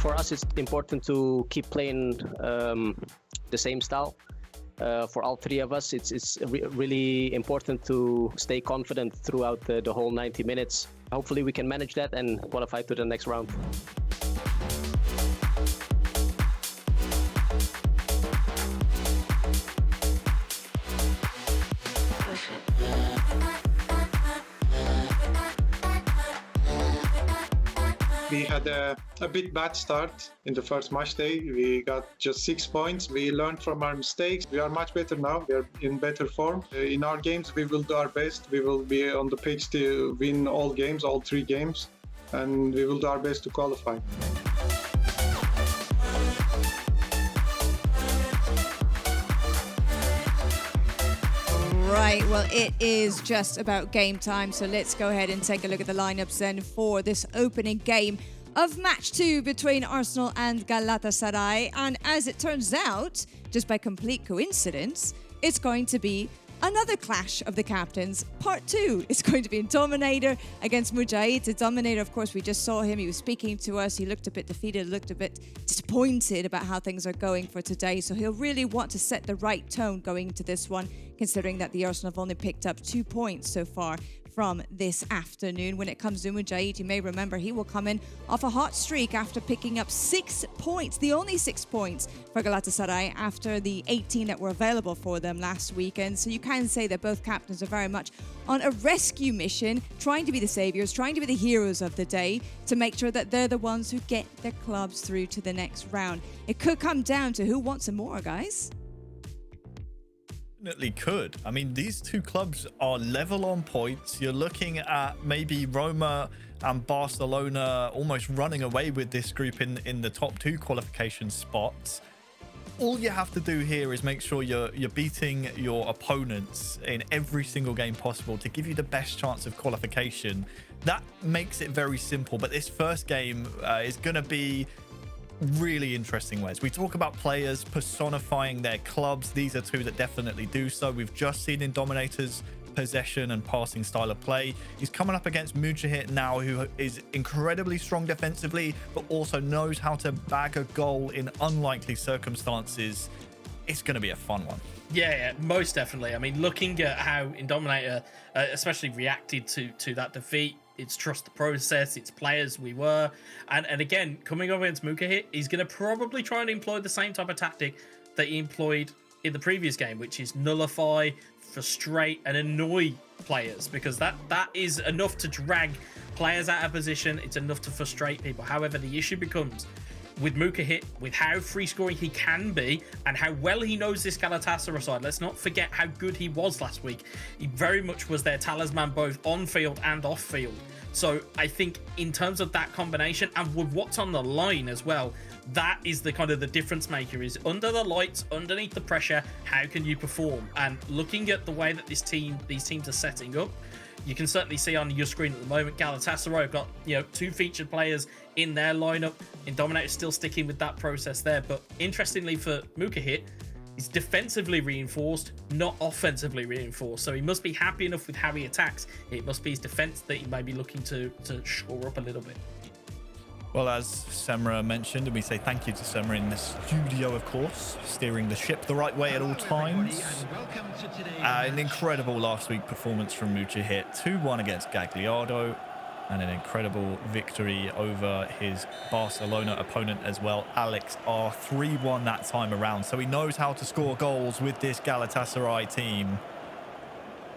For us, it's important to keep playing the same style. For all three of us, it's really important to stay confident throughout the whole 90 minutes. Hopefully we can manage that and qualify to the next round. We had a bit bad start in the first match day. We got just 6 points. We learned from our mistakes. We are much better now. We are in better form. In our games, we will do our best. We will be on the pitch to win all games, all 3 games, and we will do our best to qualify. Right, well, it is just about game time, so let's go ahead and take a look at the lineups then for this opening game of match 2 between Arsenal and Galatasaray. And as it turns out, just by complete coincidence, it's going to be another clash of the captains, part 2. It's going to be Dominator against Mujahid. Dominator, of course, we just saw him. He was speaking to us. He looked a bit defeated, looked a bit disappointed about how things are going for today. So he'll really want to set the right tone going into this one, considering that the Arsenal have only picked up 2 points so far from this afternoon. When it comes to Mujahid, you may remember he will come in off a hot streak after picking up 6 points, the only 6 points for Galatasaray after the 18 that were available for them last weekend. So you can say that both captains are very much on a rescue mission, trying to be the saviours, trying to be the heroes of the day to make sure that they're the ones who get their clubs through to the next round. It could come down to who wants it more, guys. Definitely could. I mean, these 2 clubs are level on points. You're looking at maybe Roma and Barcelona almost running away with this group in the top 2 qualification spots. All you have to do here is make sure you're beating your opponents in every single game possible to give you the best chance of qualification. That makes it very simple, but this first game is going to be really interesting ways. We talk about players personifying their clubs. These are 2 that definitely do so. We've just seen in Dominator's possession and passing style of play. He's coming up against Mujahid now, who is incredibly strong defensively, but also knows how to bag a goal in unlikely circumstances. It's going to be a fun one. Yeah, most definitely. I mean, looking at how Dominator especially reacted to that defeat, it's trust the process, it's players we were. And again, coming over against Mujahid, he's going to probably try and employ the same type of tactic that he employed in the previous game, which is nullify, frustrate, and annoy players, because that is enough to drag players out of position. It's enough to frustrate people. However, the issue becomes with Mujahid, with how free scoring he can be and how well he knows this Galatasaray side. Let's not forget how good he was last week. He very much was their talisman both on field and off field. So I think in terms of that combination and with what's on the line as well, that is the kind of the difference maker. Is under the lights, underneath the pressure, how can you perform? And looking at the way that these teams are setting up, you can certainly see on your screen at the moment, Galatasaray have got 2 featured players in their lineup. Dominator still sticking with that process there. But interestingly for Mujahid, he's defensively reinforced, not offensively reinforced. So he must be happy enough with how he attacks. It must be his defense that he may be looking to shore up a little bit. Well, as Semra mentioned, and we say thank you to Semra in the studio, of course, steering the ship the right way at all times. An incredible last week performance from Mujahid, 2-1 against Gagliardo, and an incredible victory over his Barcelona opponent as well, Alex R, 3-1 that time around. So he knows how to score goals with this Galatasaray team.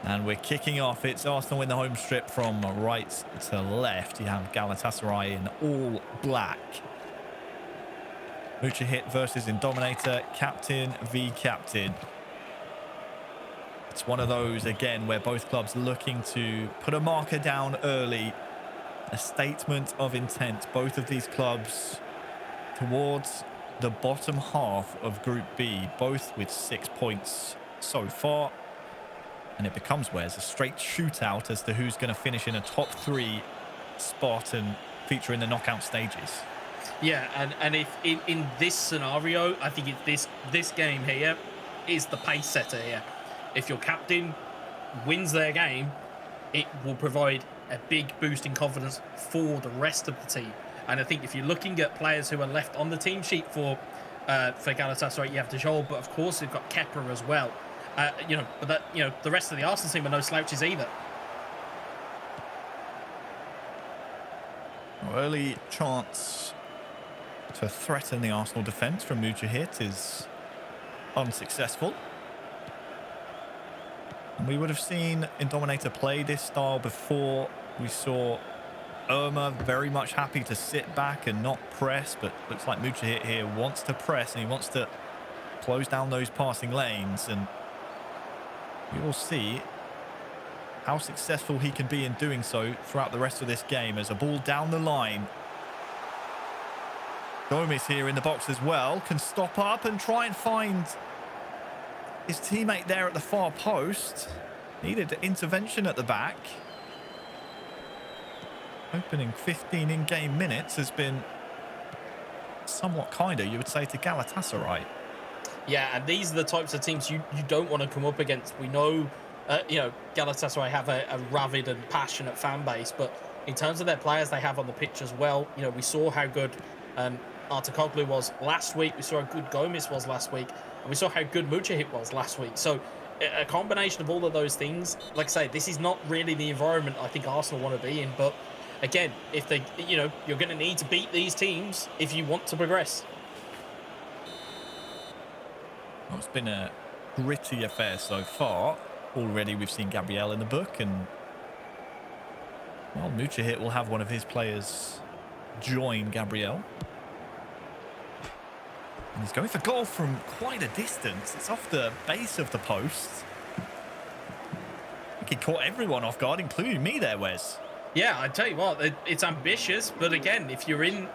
And we're kicking off. It's Arsenal in the home strip from right to left. You have Galatasaray in all black. Mujahid versus Dominator, captain v captain. It's one of those, again, where both clubs looking to put a marker down early. A statement of intent. Both of these clubs towards the bottom half of Group B, both with 6 points so far. And it becomes where it's a straight shootout as to who's going to finish in a top 3 spot and feature in the knockout stages. Yeah, and if in this scenario, I think it's this game here is the pace setter here. If your captain wins their game, it will provide a big boost in confidence for the rest of the team. And I think if you're looking at players who are left on the team sheet for Galatasaray, you have Dejol, but of course you've got Kepler as well. The rest of the Arsenal team are no slouches either. Early chance to threaten the Arsenal defence from Mujahid is unsuccessful. And we would have seen Indominator play this style before. We saw Irma very much happy to sit back and not press, but looks like Mujahid here wants to press and he wants to close down those passing lanes, and we will see how successful he can be in doing so throughout the rest of this game. As a ball down the line, Gomez here in the box as well can stop up and try and find his teammate there at the far post. Needed intervention at the back. Opening 15 in-game minutes has been somewhat kinder, you would say, to Galatasaray. Yeah, and these are the types of teams you don't want to come up against. We know, Galatasaray have a rabid and passionate fan base, but in terms of their players they have on the pitch as well, we saw how good Artakoglu was last week. We saw how good Gomez was last week, and we saw how good Mujahid was last week. So a combination of all of those things, like I say, this is not really the environment I think Arsenal want to be in, but again, if they, you're going to need to beat these teams if you want to progress. Well, it's been a gritty affair so far. Already we've seen Gabriel in the book, and well, Mujahid will have one of his players join Gabriel. And he's going for goal from quite a distance. It's off the base of the post. I think he caught everyone off guard, including me there, Wes. Yeah, I tell you what, it's ambitious, but again, if you're in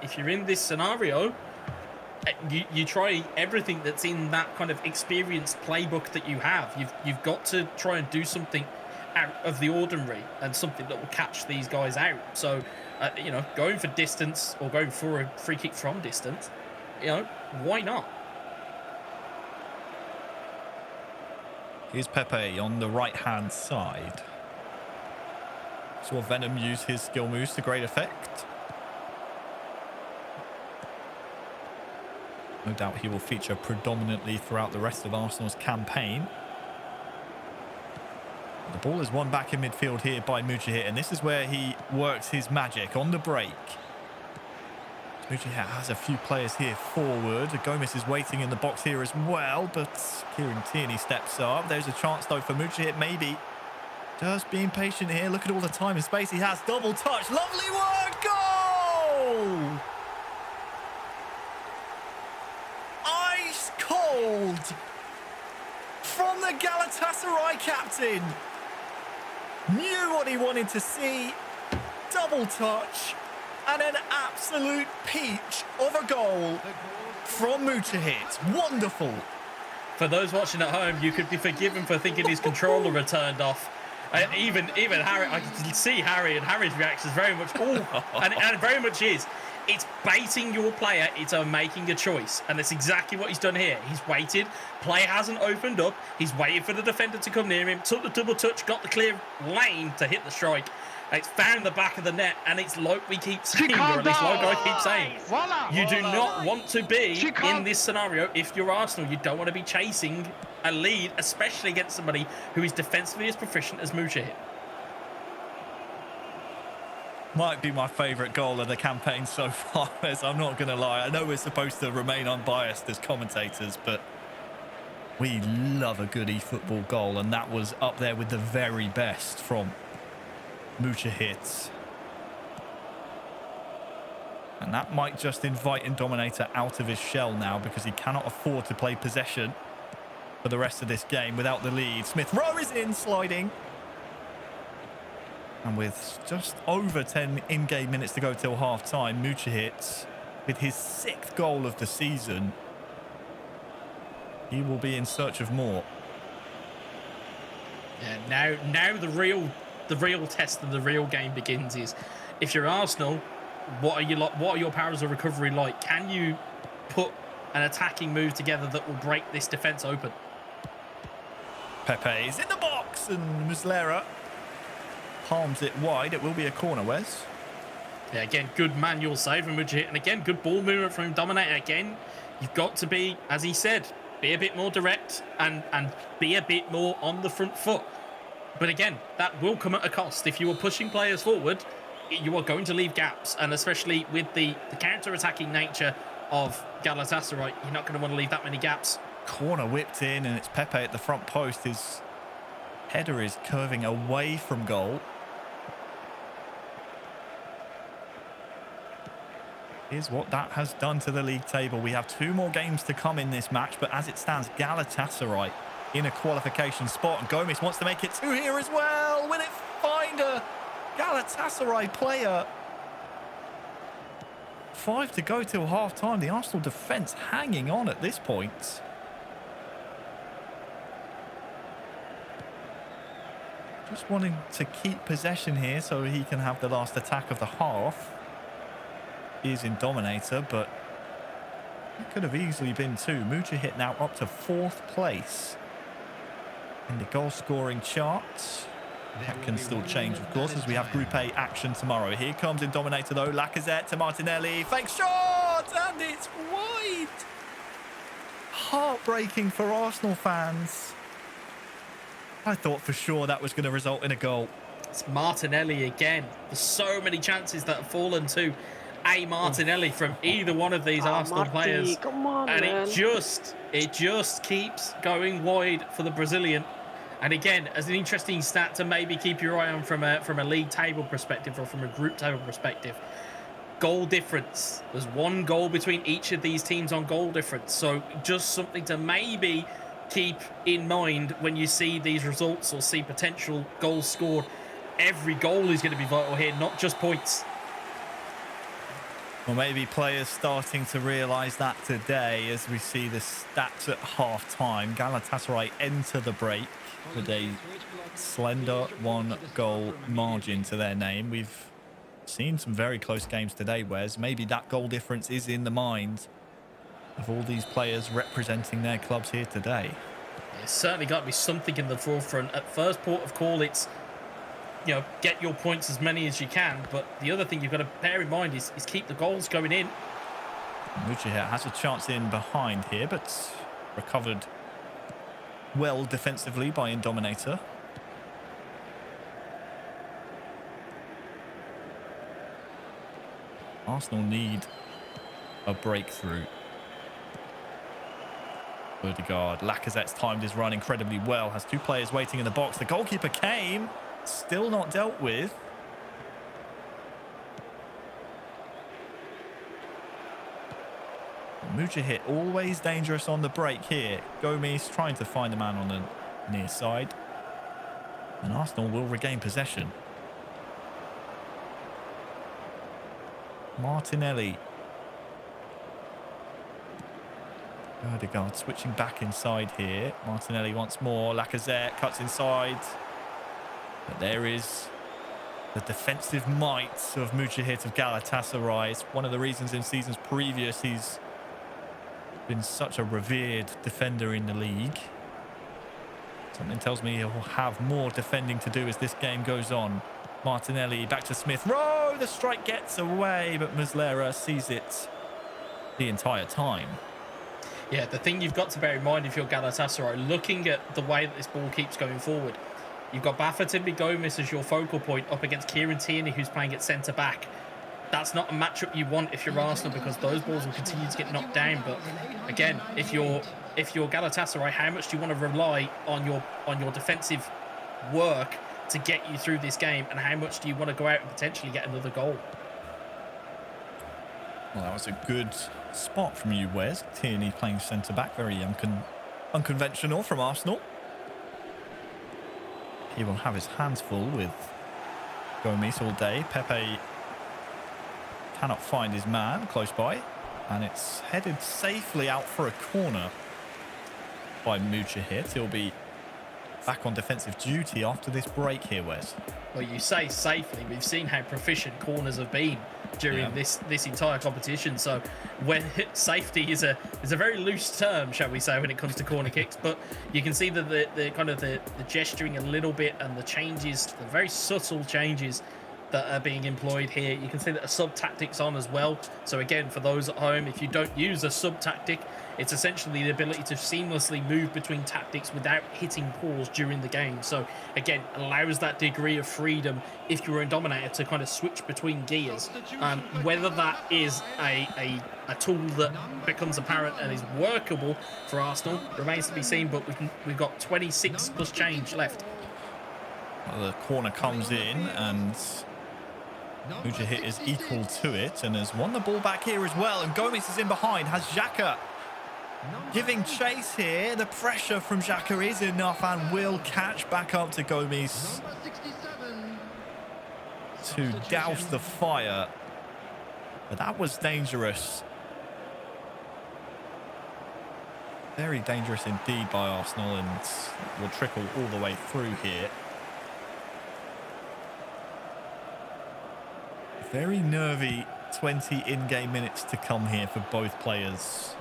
this scenario, you try everything that's in that kind of experienced playbook that you have. You've got to try and do something out of the ordinary and something that will catch these guys out. So, going for distance or going for a free kick from distance, why not? Here's Pepe on the right-hand side. Saw Venom use his skill moves to great effect. No doubt he will feature predominantly throughout the rest of Arsenal's campaign. The ball is won back in midfield here by Mujahid, and this is where he works his magic on the break. Mujahid has a few players here forward. Gomez is waiting in the box here as well, but Kieran Tierney steps up. There's a chance though for Mujahid, maybe. Just being patient here. Look at all the time and space he has. Double touch. Lovely work. Goal! Ice cold from the Galatasaray captain. Knew what he wanted to see. Double touch and an absolute peach of a goal from Mujahid. Wonderful. For those watching at home, you could be forgiven for thinking his controller had turned off. Even Harry, I can see Harry, and Harry's reaction is very much, and it very much is. It's baiting your player. It's making a choice, and that's exactly what he's done here. He's waited. Play hasn't opened up. He's waited for the defender to come near him. Took the double touch, got the clear lane to hit the strike. It's found the back of the net, and it's like we keep saying, or at least like I keep saying, you do not want to be in this scenario if you're Arsenal. You don't want to be chasing a lead, especially against somebody who is defensively as proficient as Mujahid. Might be my favourite goal of the campaign so far, as I'm not going to lie. I know we're supposed to remain unbiased as commentators, but we love a good eFootball goal, and that was up there with the very best from Mujahid. And that might just invite Indominator out of his shell now, because he cannot afford to play possession for the rest of this game without the lead. Smith Rowe is in, sliding. And with just over 10 in-game minutes to go till half-time, Mujahid, with his 6th goal of the season, he will be in search of more. Yeah, now the real test of the real game begins. Is if you're Arsenal, what are your powers of recovery like? Can you put an attacking move together that will break this defense open? Pepe is in the box, and Muslera palms it wide. It will be a corner, Wes. Yeah, again, good manual save from Mujahid. And again, good ball movement from Dominator. Again, you've got to be, as he said, be a bit more direct and be a bit more on the front foot. But again, that will come at a cost. If you are pushing players forward, you are going to leave gaps. And especially with the counter-attacking nature of Galatasaray, you're not going to want to leave that many gaps. Corner whipped in, and it's Pepe at the front post. His header is curving away from goal. Here's what that has done to the league table. We have 2 more games to come in this match, but as it stands, Galatasaray in a qualification spot, and Gomes wants to make it 2 here as well. Will it find a Galatasaray player? 5 to go till half-time. The Arsenal defence hanging on at this point. Just wanting to keep possession here so he can have the last attack of the half. He is in Dominator, but it could have easily been 2. Mujahid now up to 4th place in the goal-scoring chart. That can still change, of course, as we have Group A action tomorrow. Here comes in Dominator, though. Lacazette to Martinelli. Fake shot! And it's wide! Heartbreaking for Arsenal fans. I thought for sure that was going to result in a goal. It's Martinelli again. There's so many chances that have fallen to a Martinelli from either one of these Arsenal players. Come on, and man. it just keeps going wide for the Brazilian. And again, as an interesting stat to maybe keep your eye on from a league table perspective or from a group table perspective, goal difference. There's 1 goal between each of these teams on goal difference. So just something to maybe keep in mind when you see these results or see potential goals scored. Every goal is going to be vital here, not just points. Well, maybe players starting to realise that today as we see the stats at half-time. Galatasaray enter the break with a slender 1-goal margin to their name. We've seen some very close games today, Wes. Maybe that goal difference is in the mind of all these players representing their clubs here today. It's certainly got to be something in the forefront. At first port of call, it's, you know, get your points as many as you can. But the other thing you've got to bear in mind is keep the goals going in. Mujahid has a chance in behind here, but recovered well defensively by Indominator. Arsenal need a breakthrough. Odegaard, Lacazette's timed his run incredibly well. Has 2 players waiting in the box. The goalkeeper came. Still not dealt with. Mujahid always dangerous on the break here. Gomes trying to find the man on the near side. And Arsenal will regain possession. Martinelli. Odegaard switching back inside here. Martinelli once more. Lacazette cuts inside. But there is the defensive might of Mujahid of Galatasaray. It's one of the reasons in seasons previous he's been such a revered defender in the league. Something tells me he'll have more defending to do as this game goes on. Martinelli back to Smith Rowe. The strike gets away, but Muslera sees it the entire time. Yeah, the thing you've got to bear in mind if you're Galatasaray, looking at the way that this ball keeps going forward, you've got Bafétimbi Gomes as your focal point up against Kieran Tierney, who's playing at centre-back. That's not a matchup you want if you're Arsenal, because those balls will continue to get knocked down. But again, if you're Galatasaray, how much do you want to rely on your defensive work to get you through this game, and how much do you want to go out and potentially get another goal? Well, that was a good spot from you, Wes. Tierney playing centre-back, very unconventional from Arsenal. He will have his hands full with Gomes all day. Pepe cannot find his man close by, and it's headed safely out for a corner by Mujahid. He'll be back on defensive duty after this break here, Wes. Well, you say safely. We've seen how proficient corners have been during this entire competition. So when safety is a very loose term, shall we say, when it comes to corner kicks. But you can see that the kind of the gesturing a little bit and the changes, the very subtle changes that are being employed here. You can see that a sub tactic's on as well. So again, for those at home, if you don't use a sub tactic, it's essentially the ability to seamlessly move between tactics without hitting pause during the game. So again, allows that degree of freedom if you're in Dominator to kind of switch between gears. Whether that is a tool that becomes apparent and is workable for Arsenal remains to be seen, but we've got 26 plus change left. Well, the corner comes in and Mujahid is equal to it and has won the ball back here as well. And Gomez is in behind, has Xhaka giving chase here. The pressure from Xhaka is enough and will catch back up to Gomez to douse the fire. But that was dangerous. Very dangerous indeed by Arsenal, and will trickle all the way through here. Very nervy 20 in-game minutes to come here for both players.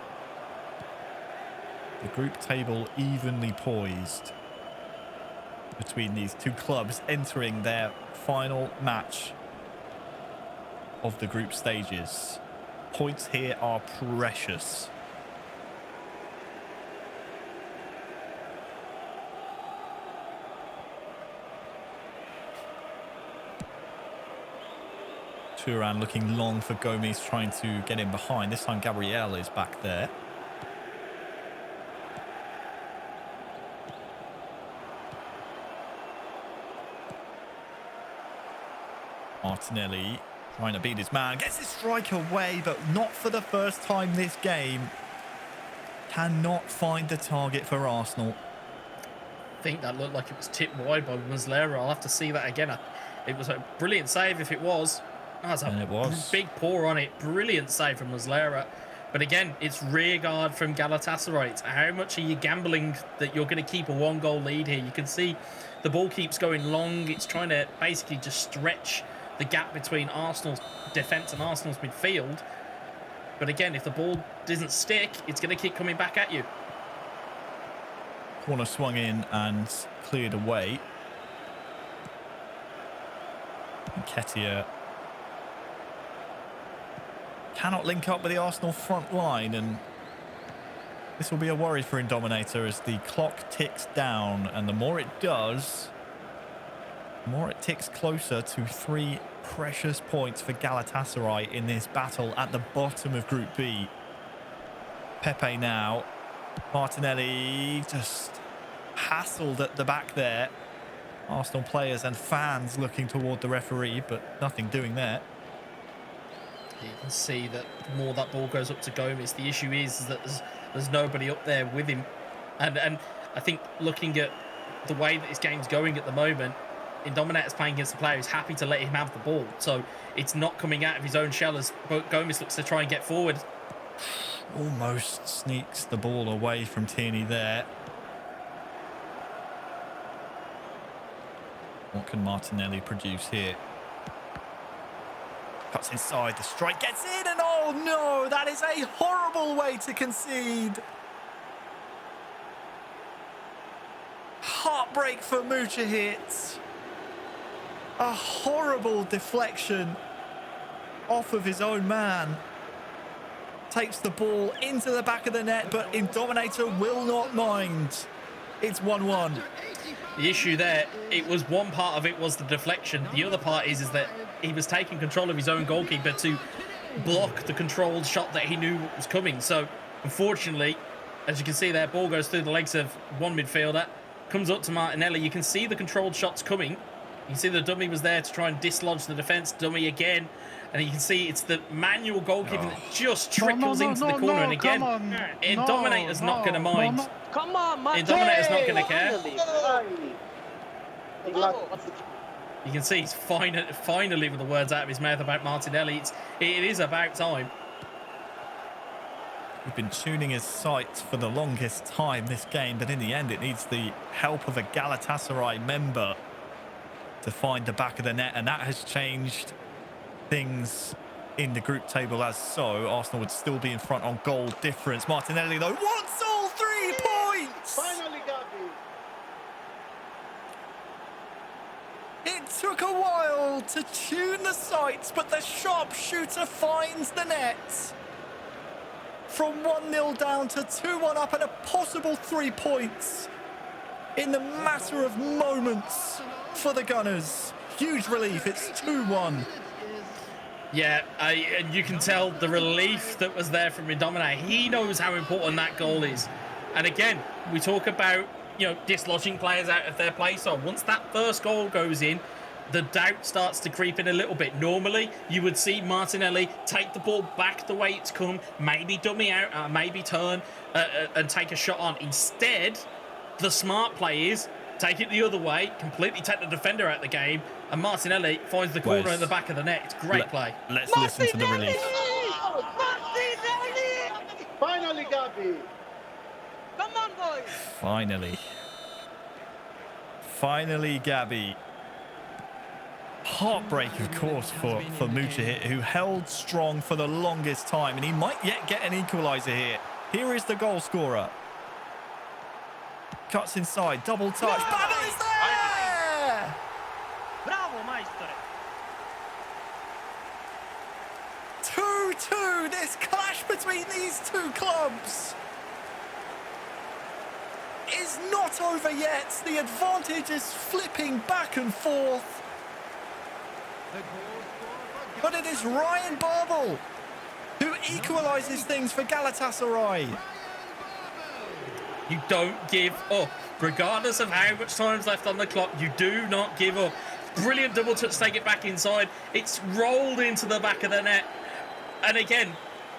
The group table evenly poised between these two clubs entering their final match of the group stages. Points here are precious. Turan looking long for Gomez, trying to get in behind. This time Gabriel is back there. Martinelli trying to beat his man. Gets his strike away, but not for the first time this game. Cannot find the target for Arsenal. I think that looked like it was tipped wide by Muslera. I'll have to see that again. It was a brilliant save if it was. That's a big pour on it. Brilliant save from Muslera. But again, it's rear guard from Galatasaray. It's how much are you gambling that you're going to keep a 1-goal lead here? You can see the ball keeps going long. It's trying to basically just stretch the gap between Arsenal's defence and Arsenal's midfield. But again, if the ball doesn't stick, it's going to keep coming back at you. Corner swung in and cleared away. Nketiah cannot link up with the Arsenal front line, and this will be a worry for Indominator as the clock ticks down, and the more it does, the more it ticks closer to 3 precious points for Galatasaray in this battle at the bottom of Group B. Pepe now. Martinelli just hassled at the back there. Arsenal players and fans looking toward the referee, but nothing doing there. You can see that the more that ball goes up to Gomez, the issue is that there's nobody up there with him. And I think looking at the way that this game's going at the moment, Indominator's playing against a player who's happy to let him have the ball. So it's not coming out of his own shell as Gomez looks to try and get forward. Almost sneaks the ball away from Tierney there. What can Martinelli produce here? Cuts inside, the strike gets in, and oh no, that is a horrible way to concede. Heartbreak for Mujahid. A horrible deflection off of his own man. Takes the ball into the back of the net, but Indominator will not mind. It's 1-1. The issue there, it was one part of it was the deflection. The other part is that he was taking control of his own goalkeeper to block the controlled shot that he knew was coming. So, unfortunately, as you can see there, ball goes through the legs of one midfielder, comes up to Martinelli. You can see the controlled shots coming. You can see the dummy was there to try and dislodge the defence. Dummy again. And you can see it's the manual goalkeeping that just trickles into the corner. And again, Indominator's not going to mind. Come on, Matchday! Indominator's not going to care. You can see he's finally with the words out of his mouth about Martinelli. It is about time. We've been tuning his sights for the longest time this game, but in the end it needs the help of a Galatasaray member to find the back of the net, and that has changed things in the group table as so. Arsenal would still be in front on goal difference. Martinelli, though, wants all 3 points! Finally, Gabi. It took a while to tune the sights, but the sharpshooter finds the net. From 1-0 down to 2-1 up and a possible 3 points in the matter of moments for the Gunners. Huge relief. It's 2-1. Yeah, and you can tell the relief that was there from Indomine. He knows how important that goal is. And again, we talk about, you know, dislodging players out of their place. So once that first goal goes in, the doubt starts to creep in a little bit. Normally, you would see Martinelli take the ball back the way it's come, maybe dummy out, maybe turn and take a shot on. Instead, the smart play is take it the other way, completely take the defender out of the game, and Martinelli finds the corner in the back of the net. It's great play. Let's listen to the relief. Finally, Gabby. Come on, boys. Finally, Gabby. Heartbreak, of course, for Mujahid, who held strong for the longest time, and he might yet get an equaliser here. Here is the goal scorer. Cuts inside, double touch. Babel is there! Bravo, Maestro. 2-2, this clash between these two clubs is not over yet. The advantage is flipping back and forth. But it is Ryan Babel who equalises things for Galatasaray. You don't give up. Regardless of how much time's left on the clock, you do not give up. Brilliant double touch, take it back inside. It's rolled into the back of the net. And again,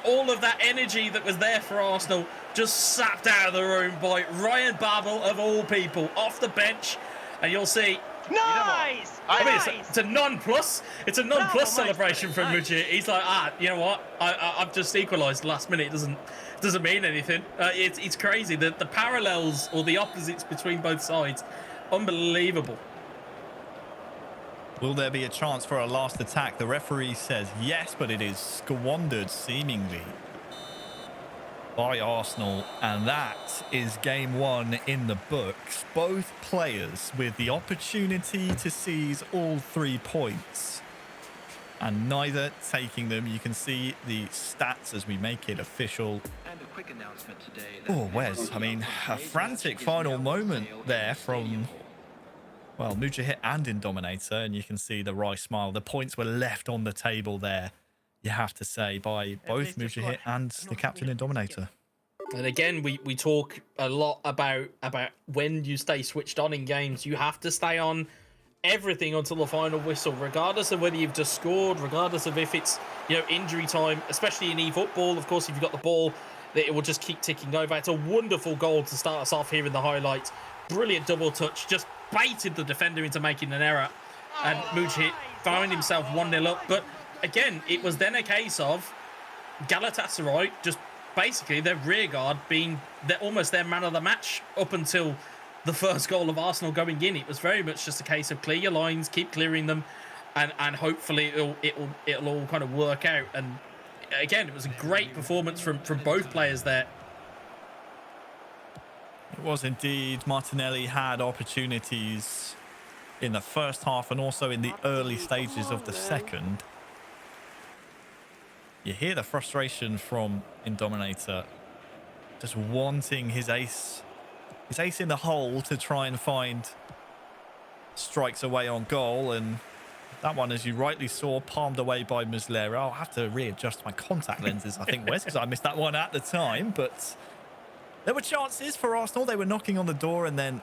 all of that energy that was there for Arsenal just sapped out of the room by Ryan Babel, of all people, off the bench. And you'll see... Nice! I mean, it's a non-plus. It's a non-plus celebration from Mujahid. He's like, you know what? I've just equalised last minute. It doesn't mean anything. It's crazy. The parallels or the opposites between both sides, unbelievable. Will there be a chance for a last attack? The referee says yes, but it is squandered seemingly by Arsenal, and that is game one in the books. Both players with the opportunity to seize all 3 points and neither taking them. You can see the stats as we make it official. And a quick announcement today. Oh, Wes, I mean, a frantic final moment there from, well, Mujahid and Indominator, and you can see the wry smile. The points were left on the table there, you have to say, by both Mujahid and the captain Indominator. And again, we talk a lot about when you stay switched on in games. You have to stay on everything until the final whistle, regardless of whether you've just scored, regardless of if it's, you know, injury time, especially in eFootball. Of course, if you've got the ball, it will just keep ticking over. It's a wonderful goal to start us off here in the highlights. Brilliant double touch, just baited the defender into making an error, and Mujahid found himself 1-0 up. But again, it was then a case of Galatasaray just basically their rear guard being almost their man of the match up until the first goal of Arsenal going in. It was very much just a case of clear your lines, keep clearing them, and hopefully it'll all kind of work out. And again, it was a great performance from both players there. It was indeed. Martinelli had opportunities in the first half and also in the early stages of the second. You hear the frustration from Indominator, just wanting his ace in the hole to try and find strikes away on goal. And that one, as you rightly saw, palmed away by Muslera. I'll have to readjust my contact lenses, I think, Wes, because I missed that one at the time. But there were chances for Arsenal. They were knocking on the door. And then,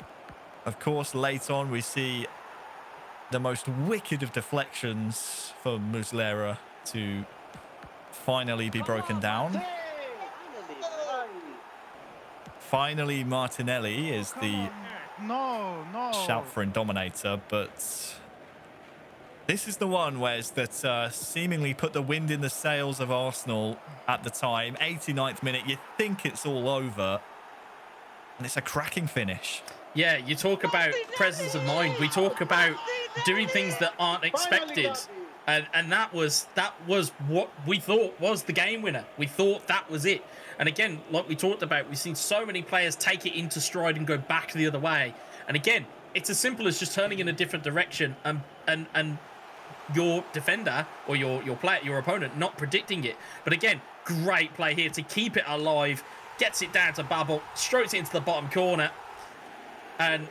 of course, late on, we see the most wicked of deflections for Muslera to finally be broken down. Finally, Martinelli is the shout for Indominator, but this is the one, Wes, that seemingly put the wind in the sails of Arsenal at the time. 89th minute, you think it's all over, and it's a cracking finish. Yeah, you talk about presence of mind. We talk about doing things that aren't expected. And that was what we thought was the game winner. We thought that was it. And again, like we talked about, we've seen so many players take it into stride and go back the other way. And again, it's as simple as just turning in a different direction and your defender or your player, your opponent, not predicting it. But again, great play here to keep it alive. Gets it down to Babel, strokes it into the bottom corner. And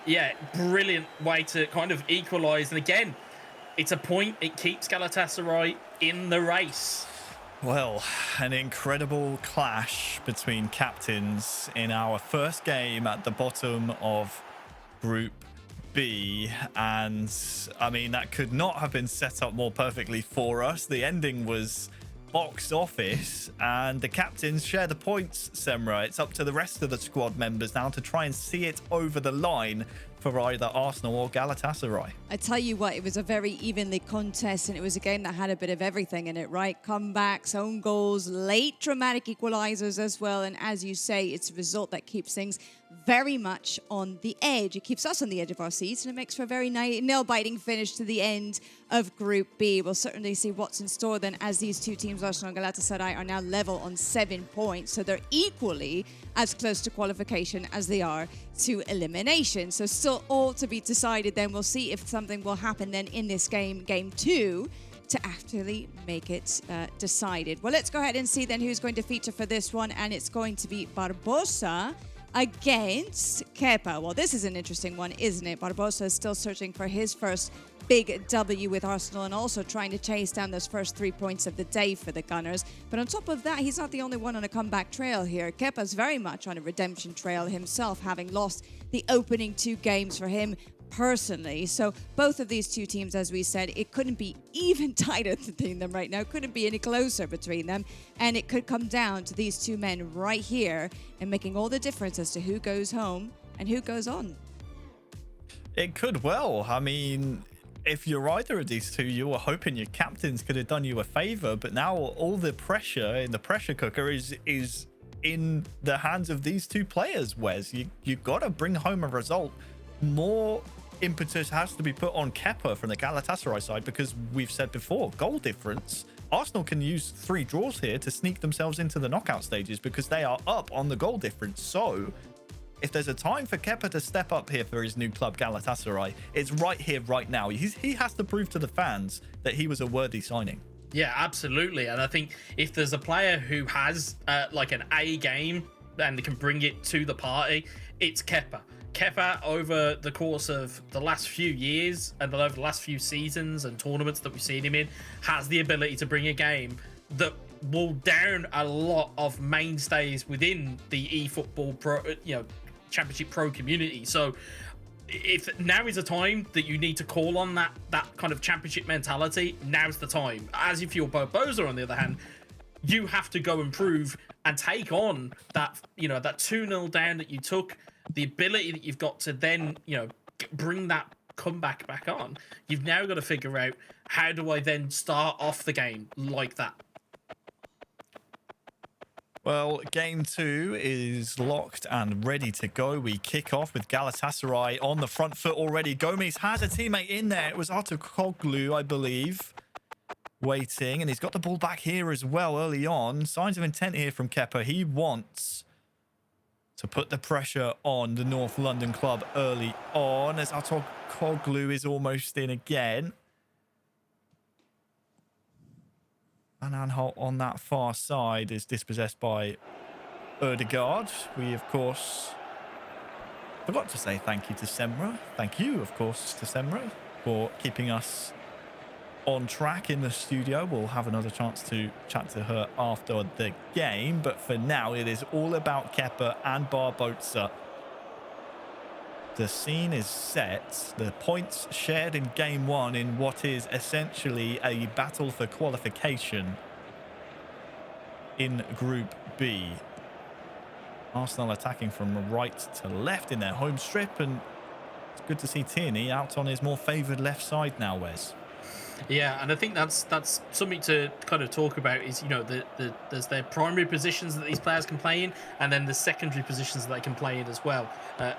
yeah, brilliant way to kind of equalise. And again, it's a point. It keeps Galatasaray in the race. Well, an incredible clash between captains in our first game at the bottom of Group B. And I mean, that could not have been set up more perfectly for us. The ending was box office, and the captains share the points, Semra. It's up to the rest of the squad members now to try and see it over the line for either Arsenal or Galatasaray. I tell you what, it was a very evenly contest, and it was a game that had a bit of everything in it, right? Comebacks, own goals, late dramatic equalizers as well. And as you say, it's a result that keeps things very much on the edge. It keeps us on the edge of our seats, and it makes for a very nail-biting finish to the end of Group B. We'll certainly see what's in store then, as these two teams, Arsenal and Galatasaray, are now level on 7 points. So they're equally as close to qualification as they are to elimination. So still all to be decided then. We'll see if something will happen then in this game, game 2, to actually make it decided. Well, let's go ahead and see then who's going to feature for this one. And it's going to be Barbosa against Kepa. Well, this is an interesting one, isn't it? Barbosa is still searching for his first big W with Arsenal, and also trying to chase down those first 3 points of the day for the Gunners. But on top of that, he's not the only one on a comeback trail here. Kepa's very much on a redemption trail himself, having lost the opening 2 games for him personally. So both of these two teams, as we said, it couldn't be even tighter between them right now. It couldn't be any closer between them. And it could come down to these two men right here and making all the difference as to who goes home and who goes on. It could well. I mean, if you're either of these two, you were hoping your captains could have done you a favor, but now all the pressure in the pressure cooker is in the hands of these two players, Wes. You've got to bring home a result. More impetus has to be put on Kepa from the Galatasaray side, because we've said before, goal difference. Arsenal can use 3 draws here to sneak themselves into the knockout stages because they are up on the goal difference. So if there's a time for Kepa to step up here for his new club, Galatasaray, it's right here, right now. He has to prove to the fans that he was a worthy signing. Yeah, absolutely. And I think if there's a player who has like an A game and can bring it to the party, it's Kepa. Kepa, over the course of the last few years and over the last few seasons and tournaments that we've seen him in, has the ability to bring a game that will down a lot of mainstays within the eFootball Pro, Championship Pro community. So if now is a time that you need to call on that kind of championship mentality, now's the time. As if you're Barbosa, on the other hand, you have to go and prove and take on that, that 2-0 down that you took, the ability that you've got to then, bring that comeback back on. You've now got to figure out, how do I then start off the game like that? Well, game 2 is locked and ready to go. We kick off with Galatasaray on the front foot already. Gomez has a teammate in there. It was Artukoglu, I believe, waiting. And he's got the ball back here as well early on. Signs of intent here from Kepa. He wants to put the pressure on the North London club early on, as Artukoglu is almost in again. And Anholt on that far side is dispossessed by Ødegaard. We, of course, forgot to say thank you to Semra. Thank you, of course, to Semra for keeping us on track in the studio. We'll have another chance to chat to her after the game. But for now, it is all about Kepa and Barbosa. The scene is set. The points shared in game 1 in what is essentially a battle for qualification in Group B. Arsenal attacking from right to left in their home strip, and it's good to see Tierney out on his more favoured left side now, Wes. Yeah, and I think that's something to kind of talk about is, there's their primary positions that these players can play in, and then the secondary positions that they can play in as well. I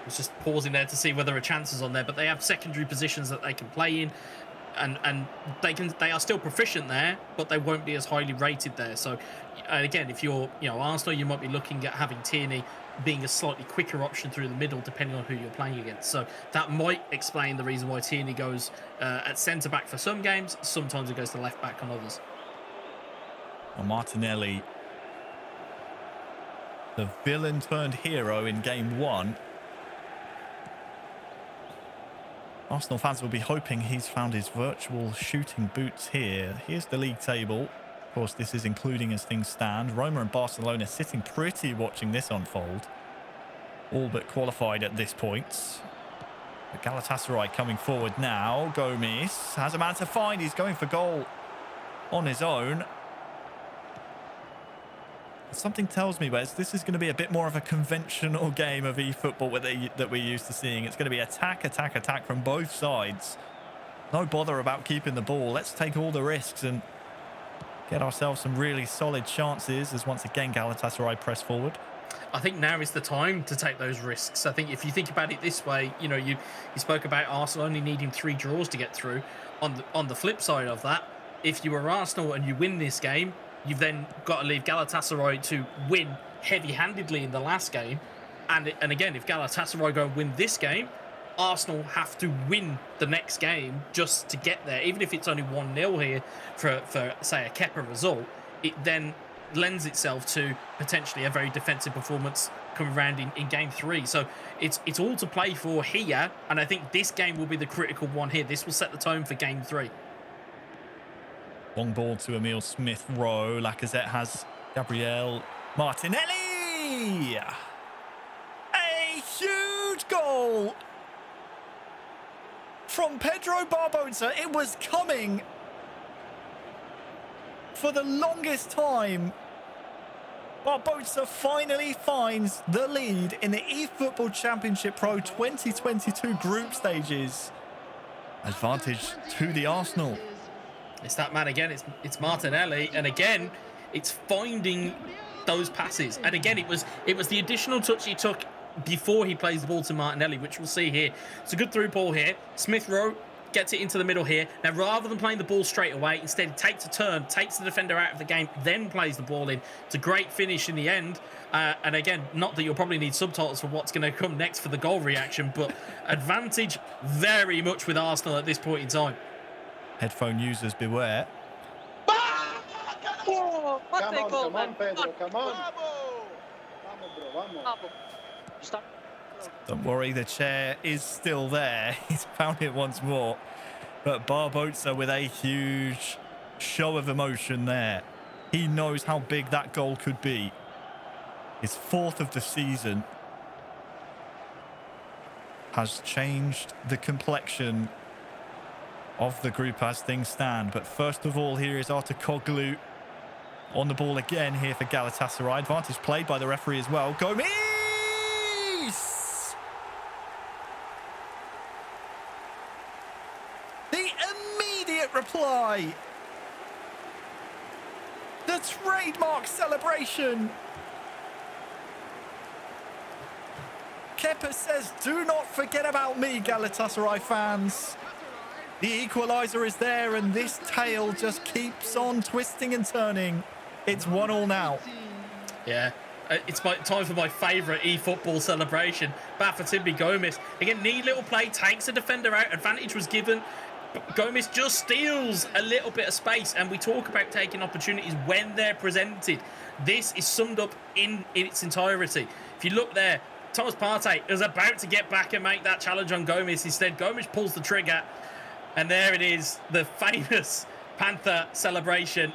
was just pausing there to see whether a chance is on there, but they have secondary positions that they can play in, and they are still proficient there, but they won't be as highly rated there. So again, if you're Arsenal, you might be looking at having Tierney being a slightly quicker option through the middle, depending on who you're playing against. So that might explain the reason why Tierney goes at centre back for some games. Sometimes it goes to left back on others. Well, Martinelli, the villain turned hero in game 1. Arsenal fans will be hoping he's found his virtual shooting boots here. Here's the league table. Of course, this is including as things stand. Roma and Barcelona sitting pretty watching this unfold. All but qualified at this point. But Galatasaray coming forward now. Gomes has a man to find. He's going for goal on his own. Something tells me, Wes, this is going to be a bit more of a conventional game of eFootball that we're used to seeing. It's going to be attack, attack, attack from both sides. No bother about keeping the ball. Let's take all the risks and get ourselves some really solid chances as once again Galatasaray press forward. I think now is the time to take those risks. I think if you think about it this way, you know, you spoke about Arsenal only needing 3 draws to get through. On the flip side of that, if you were Arsenal and you win this game, you've then got to leave Galatasaray to win heavy-handedly in the last game. And again, if Galatasaray go and win this game, Arsenal have to win the next game just to get there. Even if it's only 1-0 here for say, a Kepa result, it then lends itself to potentially a very defensive performance coming around in game 3. So it's all to play for here, and I think this game will be the critical one here. This will set the tone for game 3. Long ball to Emile Smith-Rowe. Lacazette has Gabriel Martinelli. A huge goal from Pedro Barbosa. It was coming for the longest time. Barbosa finally finds the lead in the eFootball Championship Pro 2022 group stages. Advantage to the Arsenal. It's that man again. It's Martinelli, and again, it's finding those passes. And again, it was the additional touch he took before he plays the ball to Martinelli, which we'll see here. It's a good through ball here. Smith-Rowe gets it into the middle here. Now, rather than playing the ball straight away, instead he takes a turn, takes the defender out of the game, then plays the ball in. It's a great finish in the end. And again, not that you'll probably need subtitles for what's going to come next for the goal reaction, but advantage very much with Arsenal at this point in time. Headphone users beware. Oh, what a goal, man. Pedro, come on. Stop. Don't worry, the chair is still there. He's found it once more. But Barbosa with a huge show of emotion there. He knows how big that goal could be. His 4th of the season has changed the complexion of the group as things stand. But first of all, here is Artukoglu on the ball again here for Galatasaray. Advantage played by the referee as well. Gomes! The immediate reply. The trademark celebration. Kepa says, do not forget about me, Galatasaray fans. The equaliser is there, and this tale just keeps on twisting and turning. It's 1-1 now. Yeah, it's time for my favourite eFootball celebration. Bafétimbi Gomes. Again, neat little play, takes the defender out. Advantage was given. Gomes just steals a little bit of space, and we talk about taking opportunities when they're presented. This is summed up in its entirety. If you look there, Thomas Partey is about to get back and make that challenge on Gomes. Instead, Gomes pulls the trigger. And there it is, the famous Panther celebration.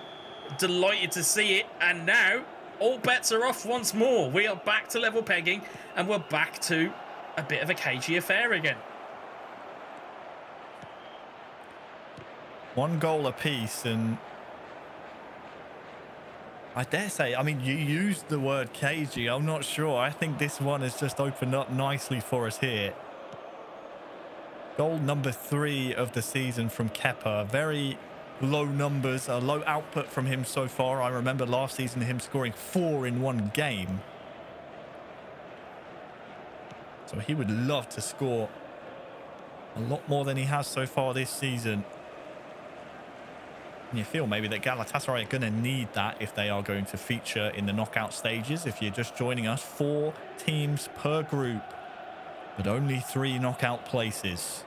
Delighted to see it. And now, all bets are off once more. We are back to level pegging, and we're back to a bit of a cagey affair again. 1 goal apiece, and I dare say, I mean, you used the word cagey. I'm not sure. I think this one has just opened up nicely for us here. Goal number 3 of the season from Kepa. Very low numbers, a low output from him so far. I remember last season him scoring 4 in 1 game. So he would love to score a lot more than he has so far this season. And you feel maybe that Galatasaray are going to need that if they are going to feature in the knockout stages. If you're just joining us, 4 teams per group, but only 3 knockout places.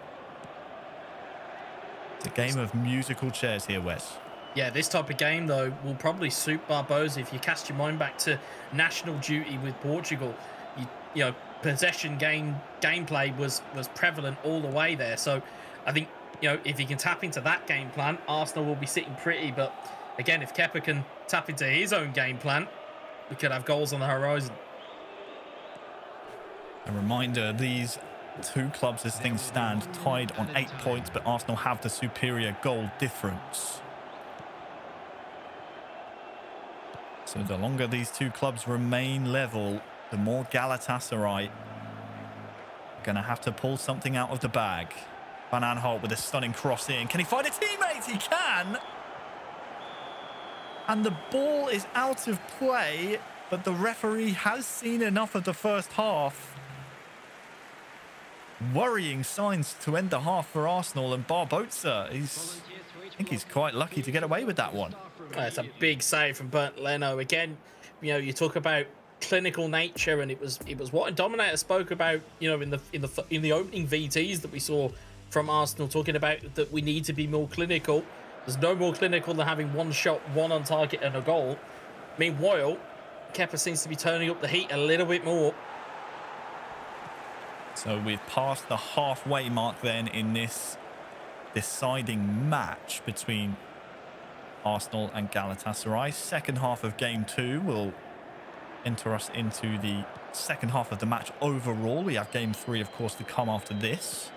It's a game of musical chairs here, Wes. Yeah, this type of game, though, will probably suit Barbosa. If you cast your mind back to national duty with Portugal, you know, possession gameplay was prevalent all the way there. So I think, you know, if he can tap into that game plan, Arsenal will be sitting pretty. But again, if Kepa can tap into his own game plan, we could have goals on the horizon. A reminder, these 2 clubs as things stand tied on 8 points, but Arsenal have the superior goal difference. So the longer these 2 clubs remain level, the more Galatasaray are going to have to pull something out of the bag. Van Aanholt with a stunning cross in. Can he find a teammate? He can! And the ball is out of play, but the referee has seen enough of the first half. Worrying signs to end the half for Arsenal, and Barbosa, I think he's quite lucky to get away with that one. It's a big save from Bernd Leno. Again, you know, you talk about clinical nature, and it was what Dominator spoke about, you know, in the opening VTs that we saw from Arsenal, talking about that we need to be more clinical. There's no more clinical than having 1 shot, 1 on target and a goal. Meanwhile, Kepa seems to be turning up the heat a little bit more. So we've passed the halfway mark then in this deciding match between Arsenal and Galatasaray. Second half of game 2 will enter us into the second half of the match overall. We have game 3, of course, to come after this.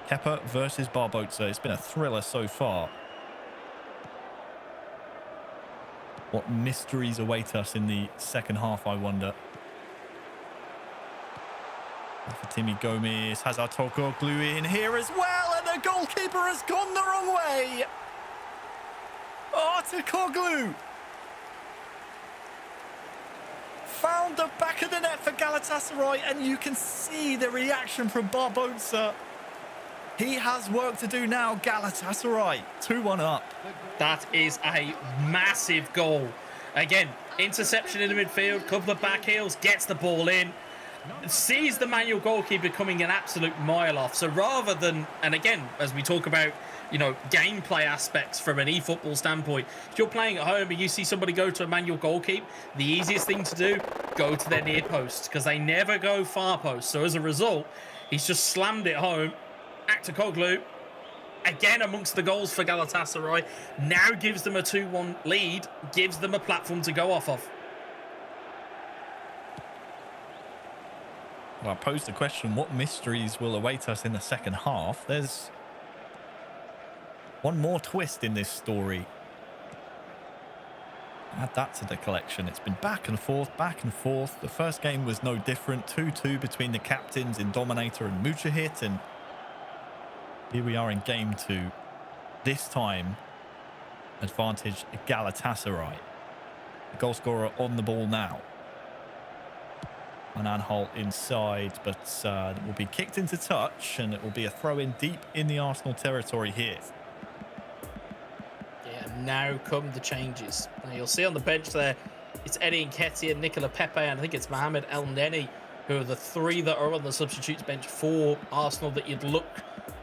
Kepa versus Barbosa. It's been a thriller so far. What mysteries await us in the second half, I wonder. Fatimi Gomez has Artokoglu in here as well, and the goalkeeper has gone the wrong way. Artokoglu found the back of the net for Galatasaray, and you can see the reaction from Barbosa. He has work to do now. Galatasaray 2-1 up. That is a massive goal. Again, interception in the midfield, couple of back heels, gets the ball in, sees the manual goalkeeper coming an absolute mile off. So rather than, and again, as we talk about, you know, gameplay aspects from an eFootball standpoint, if you're playing at home and you see somebody go to a manual goalkeeper, the easiest thing to do, go to their near post, because they never go far post. So as a result, he's just slammed it home. Artokoglu, again amongst the goals for Galatasaray, now gives them a 2-1 lead, gives them a platform to go off of. Well, I posed the question, what mysteries will await us in the second half? There's one more twist in this story. Add that to the collection. It's been back and forth, back and forth. The first game was no different. 2-2 between the captains in Dominator and Mujahid, and here we are in game 2. This time, advantage Galatasaray. The goal scorer on the ball now. Van Aanholt inside, but it will be kicked into touch, and it will be a throw-in deep in the Arsenal territory here. Yeah, now come the changes. Now you'll see on the bench there, it's Eddie Nketiah, Nicola Pepe, and I think it's Mohamed El Neni, who are the 3 that are on the substitutes bench for Arsenal that you'd look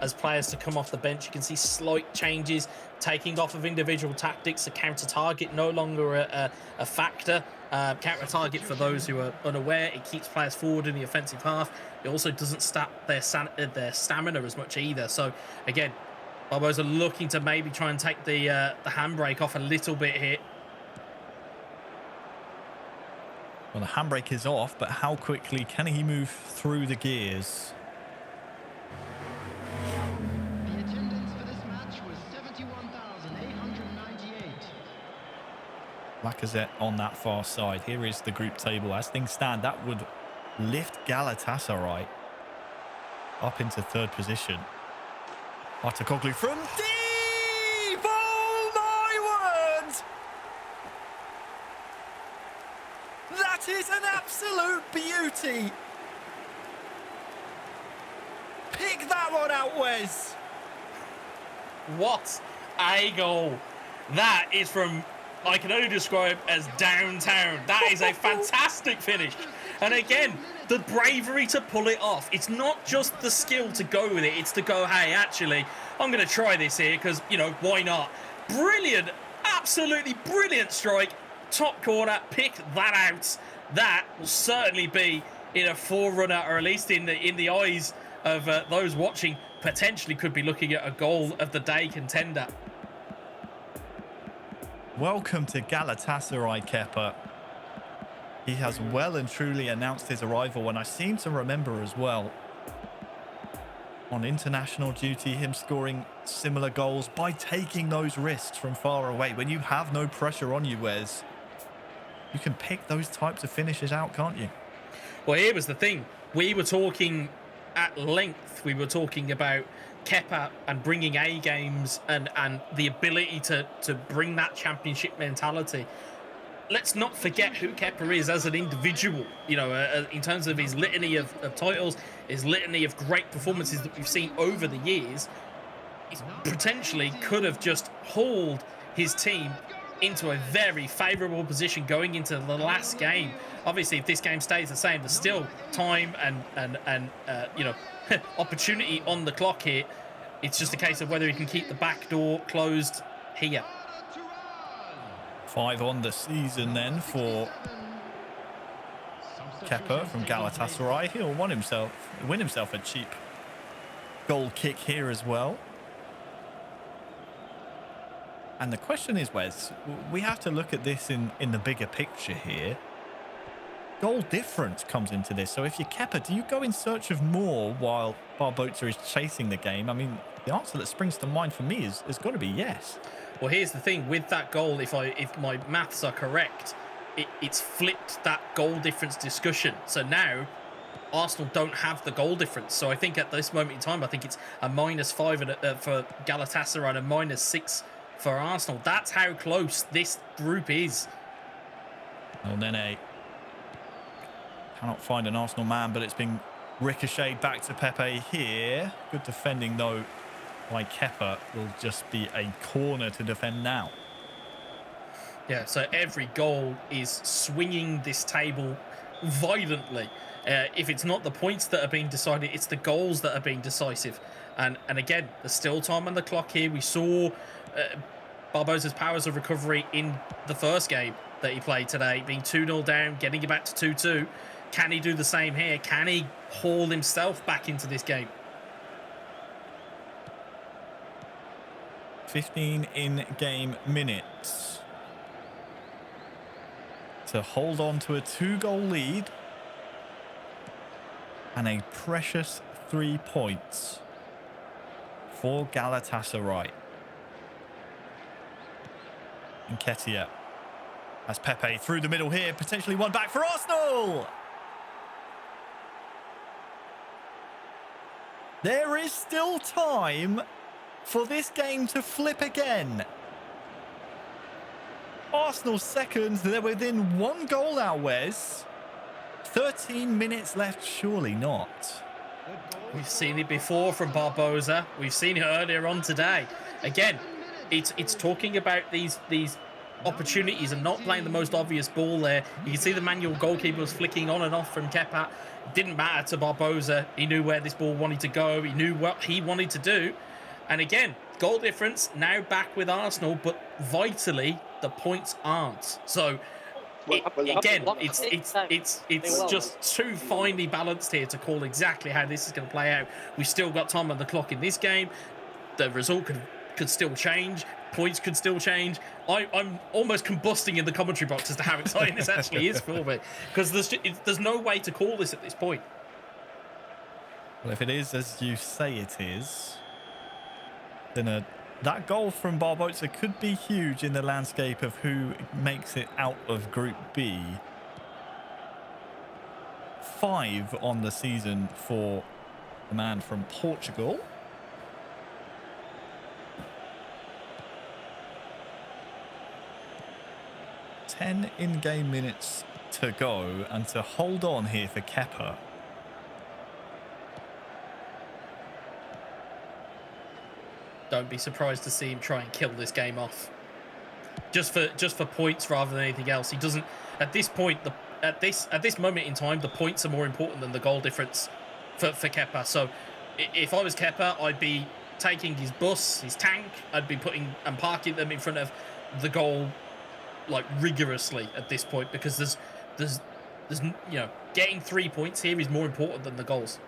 as players to come off the bench. You can see slight changes, taking off of individual tactics. A counter-target no longer a factor. Counter-target, for those who are unaware, it keeps players forward in the offensive half. It also doesn't stat their stamina as much either. So again, Barbosa looking to maybe try and take the handbrake off a little bit here. Well, the handbrake is off, but how quickly can he move through the gears? The attendance for this match was 71,898. Lacazette on that far side. Here is the group table. As things stand, that would lift Galatasaray up into 3rd position. Artokoglu from deep! Oh my word! That is an absolute beauty! Pick that one out, Wes! What a goal. That is from, I can only describe as downtown. That is a fantastic finish. And again, the bravery to pull it off. It's not just the skill to go with it. It's to go, hey, actually, I'm going to try this here because, you know, why not? Brilliant, absolutely brilliant strike. Top corner, pick that out. That will certainly be in a forerunner, or at least in the eyes of those watching, potentially could be looking at a goal of the day contender. Welcome to Galatasaray, Kepa. He has well and truly announced his arrival, and I seem to remember as well, on international duty, him scoring similar goals by taking those risks from far away. When you have no pressure on you, Wes, you can pick those types of finishes out, can't you? Well, here was the thing. We were talking at length. We were talking about Kepa and bringing A games and the ability to bring that championship mentality. Let's not forget who Kepa is as an individual, you know, in terms of his litany of titles, his litany of great performances that we've seen over the years. He potentially could have just hauled his team into a very favourable position going into the last game. Obviously, if this game stays the same, there's still time and you know, opportunity on the clock here. It's just a case of whether he can keep the back door closed here. 5 on the season then for Kepa from Galatasaray. He'll win himself a cheap goal kick here as well. And the question is, Wes, we have to look at this in the bigger picture here. Goal difference comes into this. So if you're Kepa, do you go in search of more while Barbosa is chasing the game? I mean, the answer that springs to mind for me has got to be yes. Well, here's the thing with that goal. If my maths are correct, it's flipped that goal difference discussion. So now Arsenal don't have the goal difference. So I think at this moment in time, I think it's a -5 for Galatasaray and a -6 for Arsenal. That's how close this group is. El Nene cannot find an Arsenal man, but it's been ricocheted back to Pepe here. Good defending though by Kepa. Will just be a corner to defend now. Yeah, so every goal is swinging this table violently. If it's not the points that are being decided, it's the goals that are being decisive. And again, there's still time on the clock here. We saw Barbosa's powers of recovery in the first game that he played today, being 2-0 down, getting it back to 2-2. Can he do the same here? Can he haul himself back into this game? 15 in-game minutes to hold on to a 2-goal lead and a precious 3 points for Galatasaray. Nketiah as Pepe through the middle here, potentially one back for Arsenal. There is still time for this game to flip again. Arsenal second, they're within 1 goal now, Wes. 13 minutes left, surely not. We've seen it before from Barbosa. We've seen it earlier on today. Again, it's talking about these opportunities and not playing the most obvious ball there. You can see the manual goalkeeper was flicking on and off from Kepa. It didn't matter to Barbosa. He knew where this ball wanted to go. He knew what he wanted to do. And again, goal difference now back with Arsenal, but vitally the points aren't. So again, it's just too finely balanced here to call exactly how this is going to play out. We've still got time on the clock in this game. The result could still change. Points could still change. I'm almost combusting in the commentary box as to how exciting this actually is for me, because there's no way to call this at this point. Well, if it is as you say it is, then that goal from Barbosa could be huge in the landscape of who makes it out of Group B. 5 on the season for the man from Portugal. Ten in-game minutes to go, and to hold on here for Kepa. Don't be surprised to see him try and kill this game off. Just for points rather than anything else. He doesn't at this point. At this moment in time, the points are more important than the goal difference for Kepa. So if I was Kepa, I'd be taking his bus, his tank. I'd be putting and parking them in front of the goal, like rigorously at this point, because there's getting 3 points here is more important than the goals.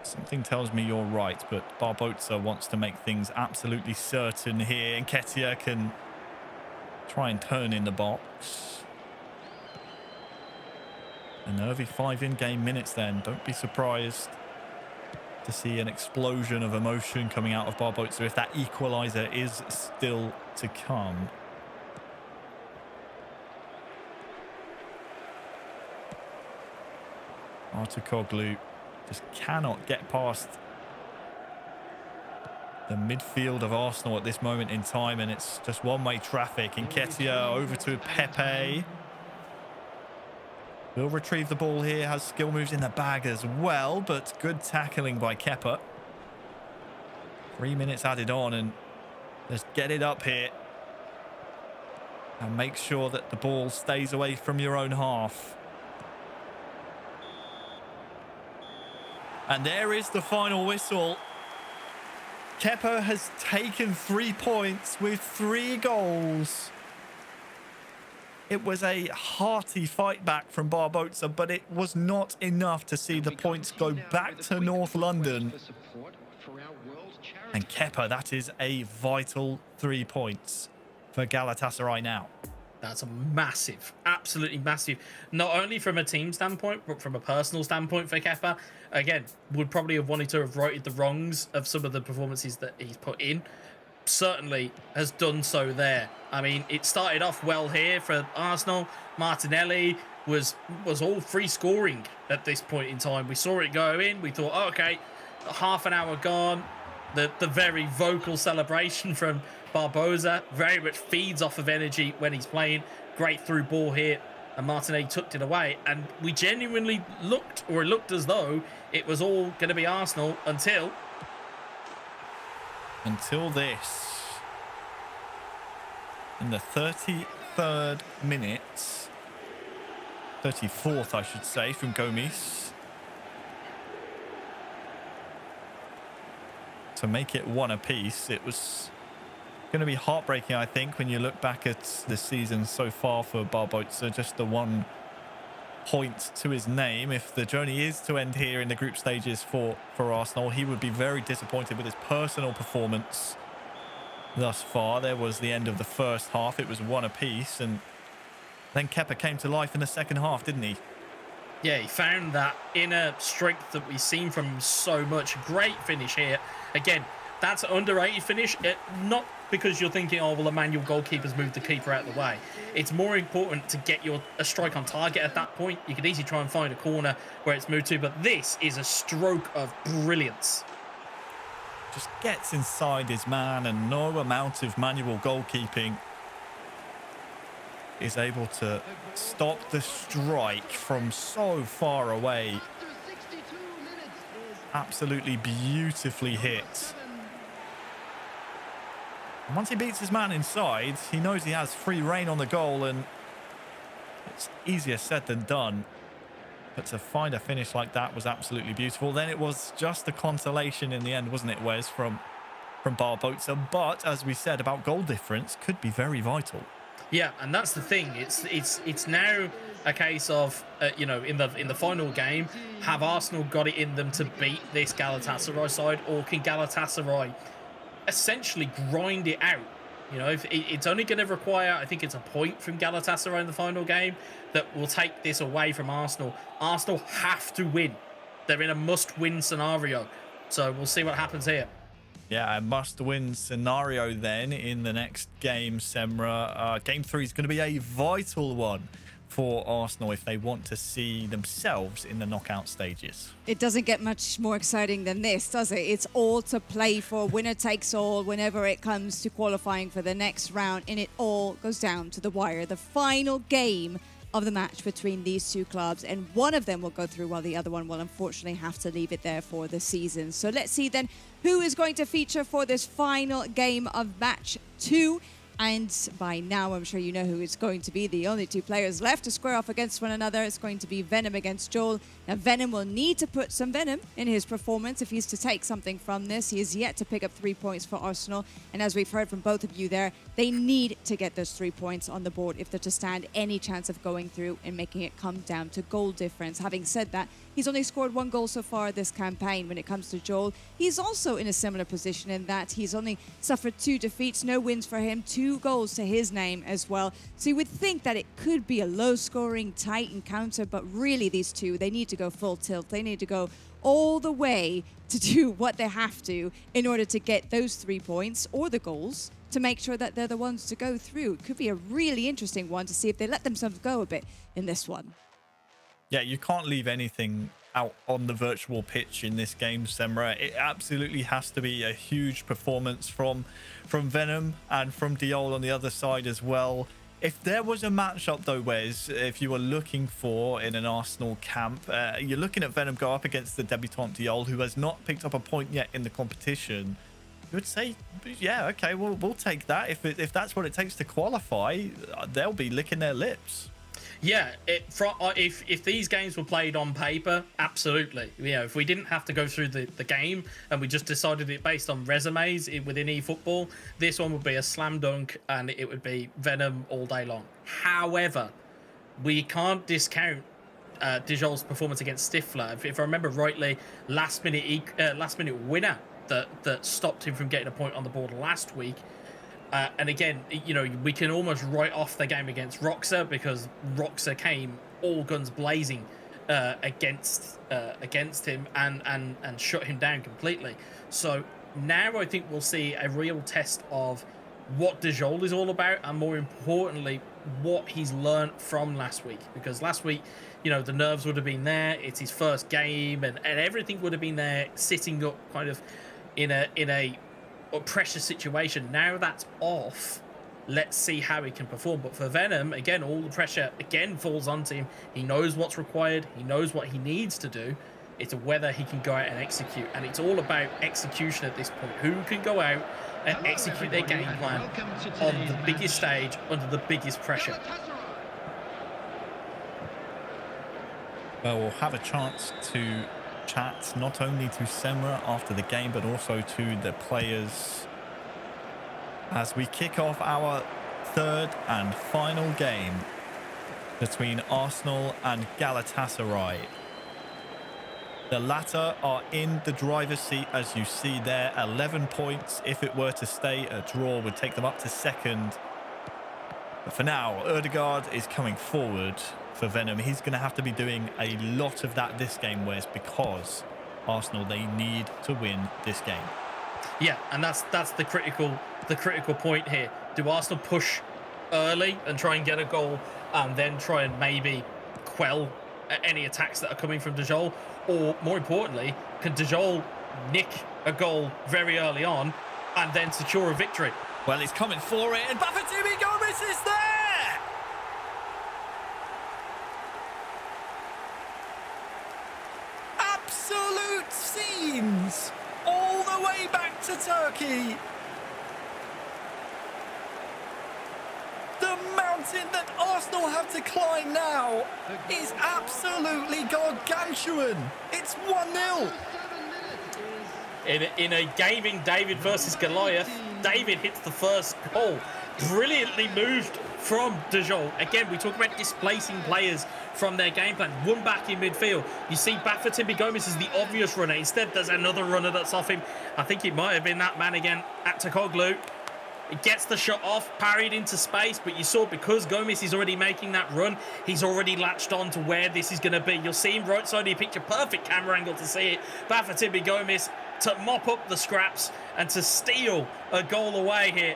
Something tells me you're right, but Barbosa wants to make things absolutely certain here. Nketiah can try and turn in the box. A nervy 5 in-game minutes then. Don't be surprised to see an explosion of emotion coming out of Barbosa if that equaliser is still to come. Artukoglu just cannot get past the midfield of Arsenal at this moment in time, and it's just one-way traffic. Nketiah over to Pepe. Will retrieve the ball here, has skill moves in the bag as well, but good tackling by Kepa. 3 minutes added on, and just get it up here and make sure that the ball stays away from your own half. And there is the final whistle. Kepa has taken 3 points with 3 goals. It was a hearty fight back from Barbosa, but it was not enough to see the points go back to North London. And Kepa, that is a vital 3 points for Galatasaray now. That's a massive, absolutely massive, not only from a team standpoint, but from a personal standpoint for Kepa. Again, would probably have wanted to have righted the wrongs of some of the performances that he's put in. Certainly has done so there. I mean, it started off well here for Arsenal. Martinelli was all free scoring at this point in time. We saw it go in. We thought, oh, okay, half an hour gone. The very vocal celebration from Barbosa very much feeds off of energy when he's playing. Great through ball here, and Martinelli tucked it away. And we genuinely looked as though it was all going to be Arsenal until this. In the 33rd minute, 34th, I should say, from Gomes, to make it 1 apiece. It was going to be heartbreaking, I think, when you look back at the season so far for Barbosa. Just the 1 point to his name. If the journey is to end here in the group stages for Arsenal, he would be very disappointed with his personal performance thus far. There was the end of the first half. It was 1 apiece, and then Kepa came to life in the second half, didn't he? Yeah, he found that inner strength that we've seen from him so much. Great finish here. Again, that's an underrated finish. Not because you're thinking, oh, well, Emmanuel goalkeeper's moved the keeper out of the way. It's more important to get a strike on target at that point. You could easily try and find a corner where it's moved to, but this is a stroke of brilliance. Just gets inside his man, and no amount of manual goalkeeping is able to stop the strike from so far away. Absolutely beautifully hit. And once he beats his man inside, he knows he has free rein on the goal, and it's easier said than done. But to find a finish like that was absolutely beautiful. Then it was just a consolation in the end, wasn't it, Wes, from Barbosa? But as we said about goal difference, could be very vital. Yeah, and that's the thing. It's now a case of in the final game, have Arsenal got it in them to beat this Galatasaray side, or can Galatasaray essentially grind it out? You know, if it's only going to require, I think it's a point from Galatasaray in the final game that will take this away from Arsenal. Arsenal have to win. They're in a must-win scenario. So we'll see what happens here. Yeah, a must-win scenario then in the next game, Semra. Game 3 is going to be a vital one for Arsenal if they want to see themselves in the knockout stages. It doesn't get much more exciting than this, does it? It's all to play for. Winner takes all whenever it comes to qualifying for the next round, and it all goes down to the wire. The final game of the match between these two clubs, and one of them will go through while the other one will unfortunately have to leave it there for the season. So let's see then who is going to feature for this final game of match 2. And by now, I'm sure you know who is going to be the only two players left to square off against one another. It's going to be Venom against Joel. Now, Venom will need to put some venom in his performance if he's to take something from this. He is yet to pick up 3 points for Arsenal. And as we've heard from both of you there, they need to get those 3 points on the board if they're to stand any chance of going through and making it come down to goal difference. Having said that, he's only scored 1 goal so far this campaign. When it comes to Joel, he's also in a similar position in that he's only suffered 2 defeats, no wins for him, 2 goals to his name as well. So you would think that it could be a low-scoring, tight encounter, but really these two, they need to go full tilt. They need to go all the way to do what they have to in order to get those 3 points or the goals to make sure that they're the ones to go through. It could be a really interesting one to see if they let themselves go a bit in this one. Yeah, you can't leave anything out on the virtual pitch in this game, Semra. It absolutely has to be a huge performance from Venom and from Diol on the other side as well. If there was a matchup, though, Wes, if you were looking for in an Arsenal camp, you're looking at Venom go up against the debutant Diol, who has not picked up a point yet in the competition. You would say, yeah, okay, we'll take that. If that's what it takes to qualify, they'll be licking their lips. Yeah, if these games were played on paper, absolutely. You know, if we didn't have to go through the game and we just decided it based on resumes within eFootball, this one would be a slam dunk and it would be Venom all day long. However, we can't discount Dijol's performance against Stifler. If I remember rightly, last minute winner that stopped him from getting a point on the board last week. And again, you know, we can almost write off the game against Roxa because Roxa came all guns blazing against him and shut him down completely. So now I think we'll see a real test of what Dijol is all about, and more importantly, what he's learned from last week. Because last week, you know, the nerves would have been there. It's his first game, and everything would have been there, sitting up kind of in a pressure situation. Now that's off, let's see how he can perform. But for Venom, again, all the pressure again falls onto him. He knows what's required, he knows what he needs to do. It's whether he can go out and execute, and it's all about execution at this point. Who can go out and execute their game plan on the biggest stage under the biggest pressure? Well, we'll have a chance to chat not only to Semra after the game, but also to the players as we kick off our third and final game between Arsenal and Galatasaray. The latter are in the driver's seat, as you see there, 11 points. If it were to stay, a draw would take them up to second. But for now, Ødegaard is coming forward for Venom. He's going to have to be doing a lot of that this game, Wes, because Arsenal, they need to win this game. Yeah, and that's the critical point here. Do Arsenal push early and try and get a goal and then try and maybe quell any attacks that are coming from Dijol? Or more importantly, can Dijol nick a goal very early on and then secure a victory? Well, he's coming for it, and Bafétimbi Gomis is there! Absolute scenes all the way back to Turkey. The mountain that Arsenal have to climb now is absolutely gargantuan. It's 1-0. In a gaming David versus Goliath, David hits the first goal. Brilliantly moved from Dijol. Again, we talk about displacing players from their game plan. One back in midfield. You see Bafétimbi Gomis is the obvious runner. Instead, there's another runner that's off him. I think it might have been that man again, Aktoglu. It gets the shot off, parried into space, but you saw because Gomis is already making that run, he's already latched on to where this is going to be. You'll see him right side of your picture, perfect camera angle to see it. Bafétimbi Gomis to mop up the scraps and to steal a goal away here.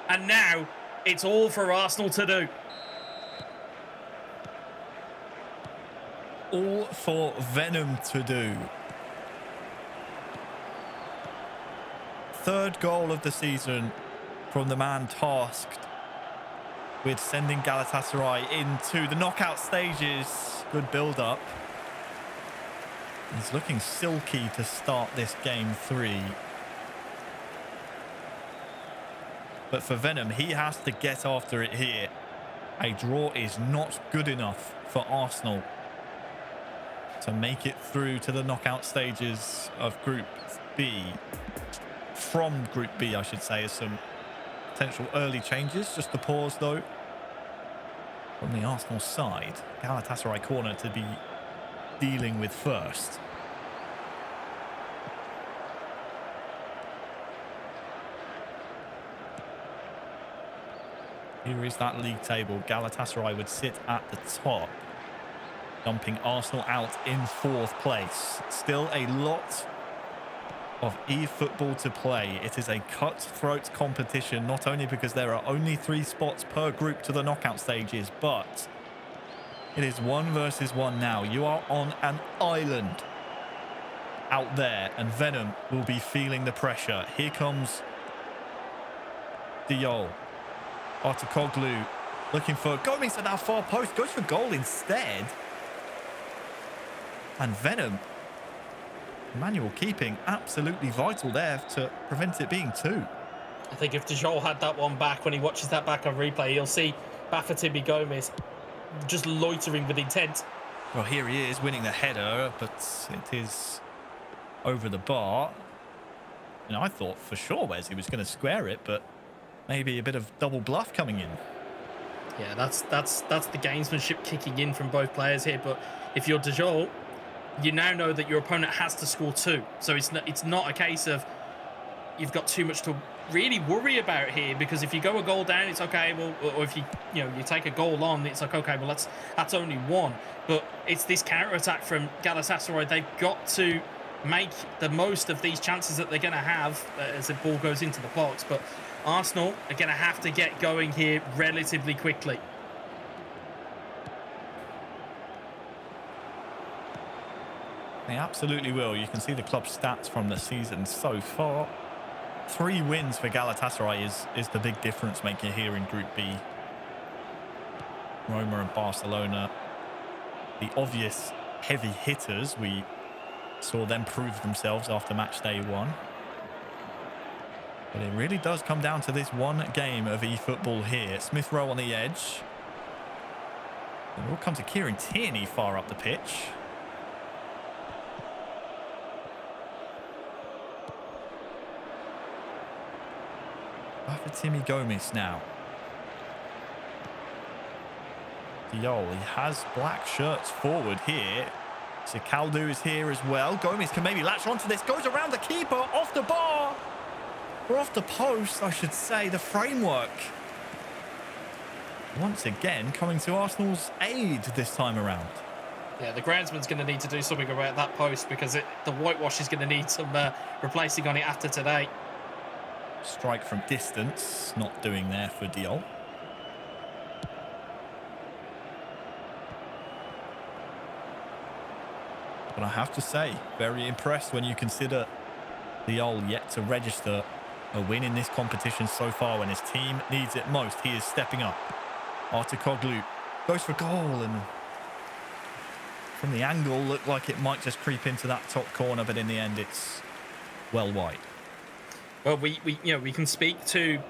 And now it's all for Arsenal to do. All for Venom to do. Third goal of the season from the man tasked with sending Galatasaray into the knockout stages. Good build-up. He's looking silky to start this game 3. But for Venom, he has to get after it here. A draw is not good enough for Arsenal to make it through to the knockout stages of Group B. From Group B, I should say, is some potential early changes. Just to pause, though. From the Arsenal side, Galatasaray corner to be dealing with first. Here is that league table. Galatasaray would sit at the top, dumping Arsenal out in 4th place. Still a lot of eFootball to play. It is a cutthroat competition, not only because there are only 3 spots per group to the knockout stages, but it is 1 versus 1 now. You are on an island out there, and Venom will be feeling the pressure. Here comes Diol. Artikoglu looking for Gomez at that far post. Goes for goal instead. And Venom, manual keeping, absolutely vital there to prevent it being 2. I think if Diol had that one back, when he watches that back on replay, you'll see Bafétimbi Gomez just loitering with intent. Well, here he is winning the header, but it is over the bar. And I thought for sure Wesley was going to square it, but maybe a bit of double bluff coming in. Yeah, that's the gamesmanship kicking in from both players here. But if you're Diol, you now know that your opponent has to score 2. So it's not a case of you've got too much to really worry about here, because if you go a goal down, it's okay. Well, or if you take a goal on, it's like, okay, well that's only 1. But it's this counter attack from Galatasaray. They've got to make the most of these chances that they're going to have as the ball goes into the box. But Arsenal are going to have to get going here relatively quickly. They absolutely will. You can see the club stats from the season so far. 3 wins for Galatasaray is the big difference maker here in Group B. Roma and Barcelona, the obvious heavy hitters. We saw them prove themselves after Matchday 1. But it really does come down to this one game of eFootball here. Smith Rowe on the edge. It will come to Kieran Tierney far up the pitch. Bafétimbi Gomez now. Diol, he has black shirts forward here. Sikaldu is here as well. Gomez can maybe latch onto this. Goes around the keeper, off the bar. Or off the post, I should say, the framework. Once again, coming to Arsenal's aid this time around. Yeah, the groundsman's going to need to do something about that post, because the whitewash is going to need some replacing on it after today. Strike from distance, not doing there for Diol. But I have to say, very impressed when you consider Diol yet to register a win in this competition so far. When his team needs it most, he is stepping up. Artikoglu goes for goal, and from the angle looked like it might just creep into that top corner, but in the end it's well wide. Well, we can speak to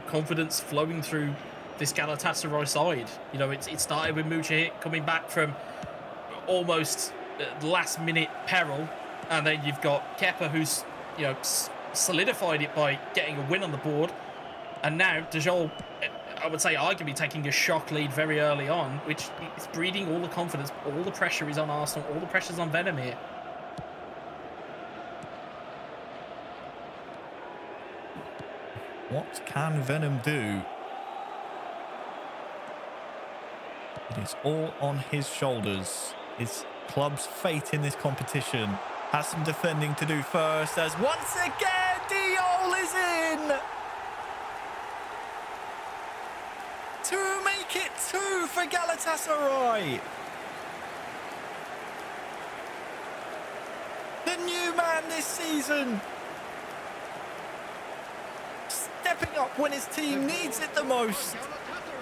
confidence flowing through this Galatasaray side. It started with Mucihit coming back from almost last minute peril, and then you've got Kepa, who's solidified it by getting a win on the board, and now Diol, I would say, arguably taking a shock lead very early on, which is breeding all the confidence. All the pressure is on Arsenal. All the pressure's on Venom here. What can Venom do? It is all on his shoulders. His club's fate in this competition has some defending to do first, as once again Diol is in to make it 2 for Galatasaray. The new man this season, stepping up when his team needs it the most.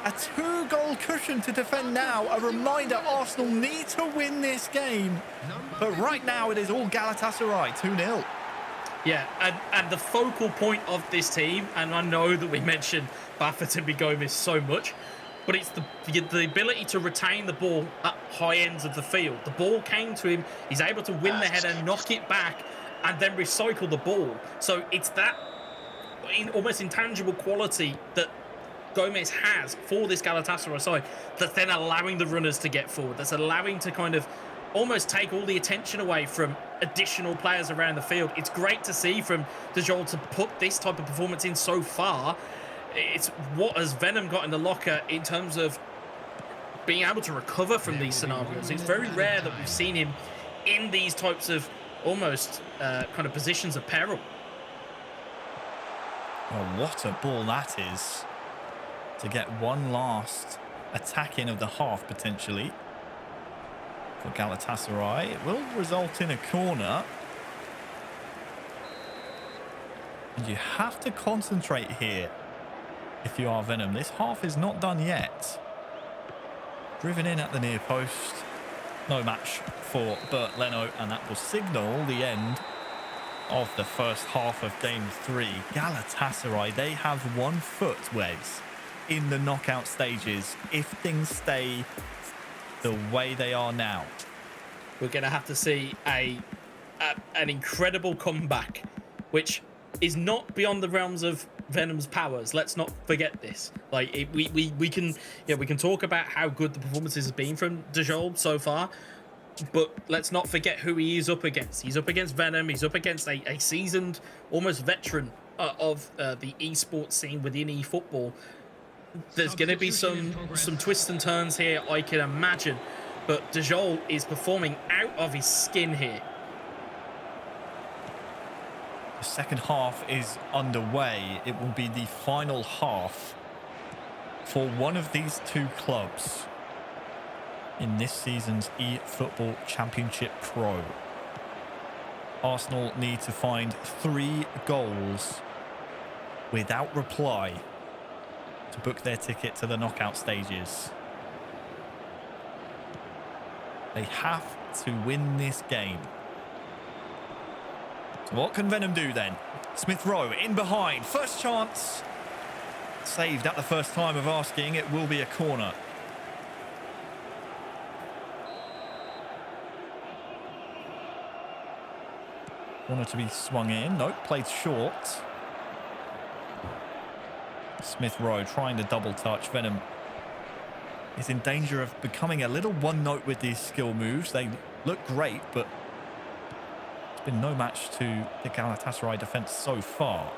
A 2-goal cushion to defend now. A reminder, Arsenal need to win this game. But right now, it is all Galatasaray, 2-0. Yeah, and the focal point of this team, and I know that we mentioned Bafétimbi Gomis so much, but it's the ability to retain the ball at high ends of the field. The ball came to him, he's able to win the header, knock it back, and then recycle the ball. So it's that almost intangible quality that Gomis has for this Galatasaray side that's then allowing the runners to get forward, that's allowing to kind of almost take all the attention away from additional players around the field. It's great to see from De Jong to put this type of performance in so far. It's what has Venom got in the locker in terms of being able to recover from these scenarios. It's very rare that we've seen him in these types of almost kind of positions of peril. Oh, what a ball that is. To get one last attack in of the half, potentially. For Galatasaray, it will result in a corner. And you have to concentrate here if you are Venom. This half is not done yet. Driven in at the near post. No match for Bert Leno, and that will signal the end of the first half of Game 3. Galatasaray, they have 1 foot, Wes, in the knockout stages if things stay the way they are now. We're going to have to see an incredible comeback, which is not beyond the realms of Venom's powers. Let's not forget this. Like we can talk about how good the performances have been from De Jong so far, but let's not forget who he is up against. He's up against Venom. He's up against a seasoned, almost veteran of the esports scene within eFootball. There's going to be some twists and turns here, I can imagine, but De Jong is performing out of his skin here. The second half is underway. It will be the final half for one of these two clubs in this season's eFootball Championship Pro. Arsenal need to find 3 goals without reply to book their ticket to the knockout stages. They have to win this game. So what can Venom do then? Smith Rowe in behind. First chance. Saved at the first time of asking. It will be a corner. Corner to be swung in. Nope, played short. Smith Rowe trying to double touch. Venom is in danger of becoming a little one note with these skill moves. They look great, but it's been no match to the Galatasaray defence so far.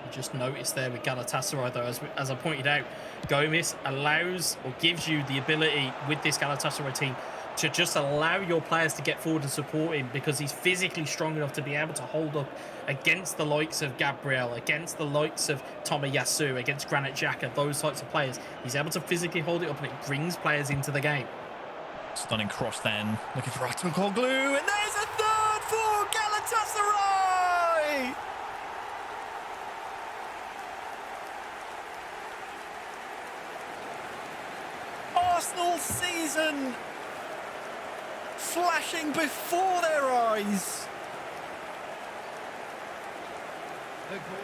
You just noticed there with Galatasaray, though, as I pointed out, Gomis allows or gives you the ability with this Galatasaray team to just allow your players to get forward and support him, because he's physically strong enough to be able to hold up against the likes of Gabriel, against the likes of Tomiyasu, against Granit Xhaka, those types of players. He's able to physically hold it up, and it brings players into the game. Stunning cross then, looking for Atogoglu, and there's a third for Galatasaray! Arsenal season flashing before their eyes.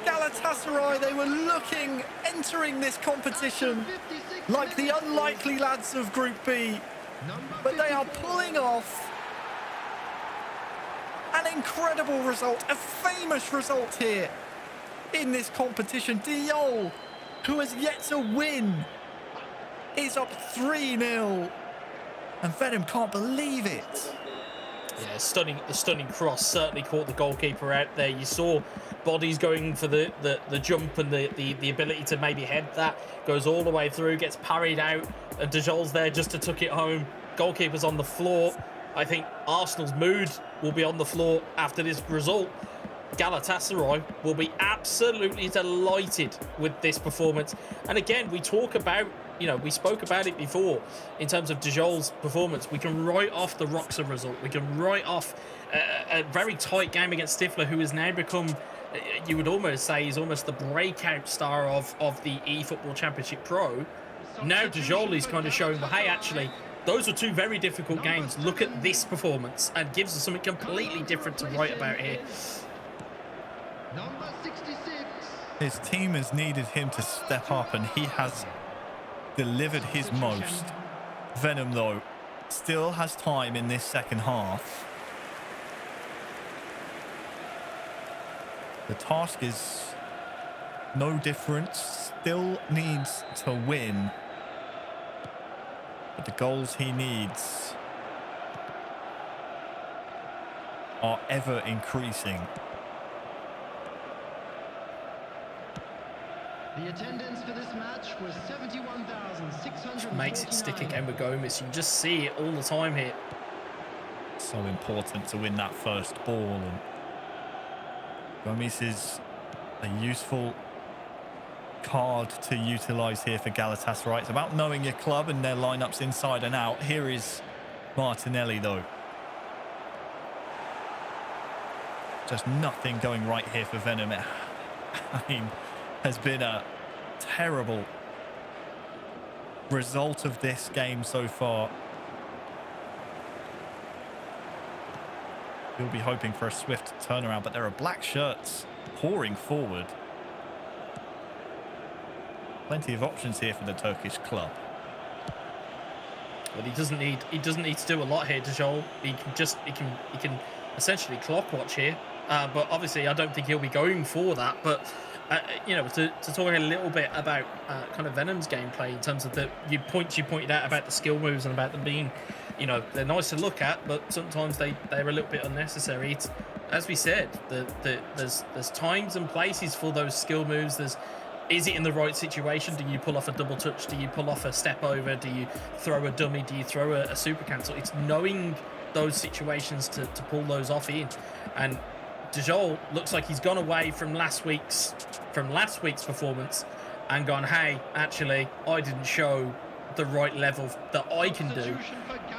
Galatasaray, they were looking, entering this competition like the unlikely lads of Group B, but they are pulling off an incredible result, a famous result here in this competition. De Jong, who has yet to win, is up 3-0. And Venom can't believe it. Yeah, the stunning cross certainly caught the goalkeeper out there. You saw bodies going for the jump, and the ability to maybe head that goes all the way through, gets parried out, and De Jong's there just to tuck it home. Goalkeeper's on the floor. I think Arsenal's mood will be on the floor after this result. Galatasaray will be absolutely delighted with this performance. And again, we spoke about it before in terms of De Jong's performance. We can write off the Roxa result. We can write off a very tight game against Stifler, who has now become you would almost say he's almost the breakout star of the eFootball Championship Pro. Now Dejol is kind of showing, well, hey, actually, those were two very difficult games. Look at this performance, and gives us something completely different to write about here. Number 66. His team has needed him to step up, and he has delivered his most. Venom, though, still has time in this second half. The task is no different. Still needs to win. But the goals he needs are ever increasing. The attendance for this match was 71,649. Makes it stick again with Gomez. You can just see it all the time here. So important to win that first ball, and Gomez is a useful card to utilise here for Galatasaray. It's about knowing your club and their lineups inside and out. Here is Martinelli, though. Just nothing going right here for Venom. It, I mean, has been a terrible result of this game so far. He'll be hoping for a swift turnaround, but there are black shirts pouring forward. Plenty of options here for the Turkish club. But he doesn't need to do a lot here, Dejol. He can essentially clock watch here. But obviously, I don't think he'll be going for that. But you know, to talk a little bit about kind of Venom's gameplay in terms of you pointed out about the skill moves and about them being, you know, they're nice to look at, but sometimes they're a little bit unnecessary. It's, as we said, there's times and places for those skill moves. Is it in the right situation? Do you pull off a double touch? Do you pull off a step over? Do you throw a dummy? Do you throw a super cancel? It's knowing those situations to pull those off in. And Dejol looks like he's gone away from last week's performance and gone, hey, actually, I didn't show the right level that I can do,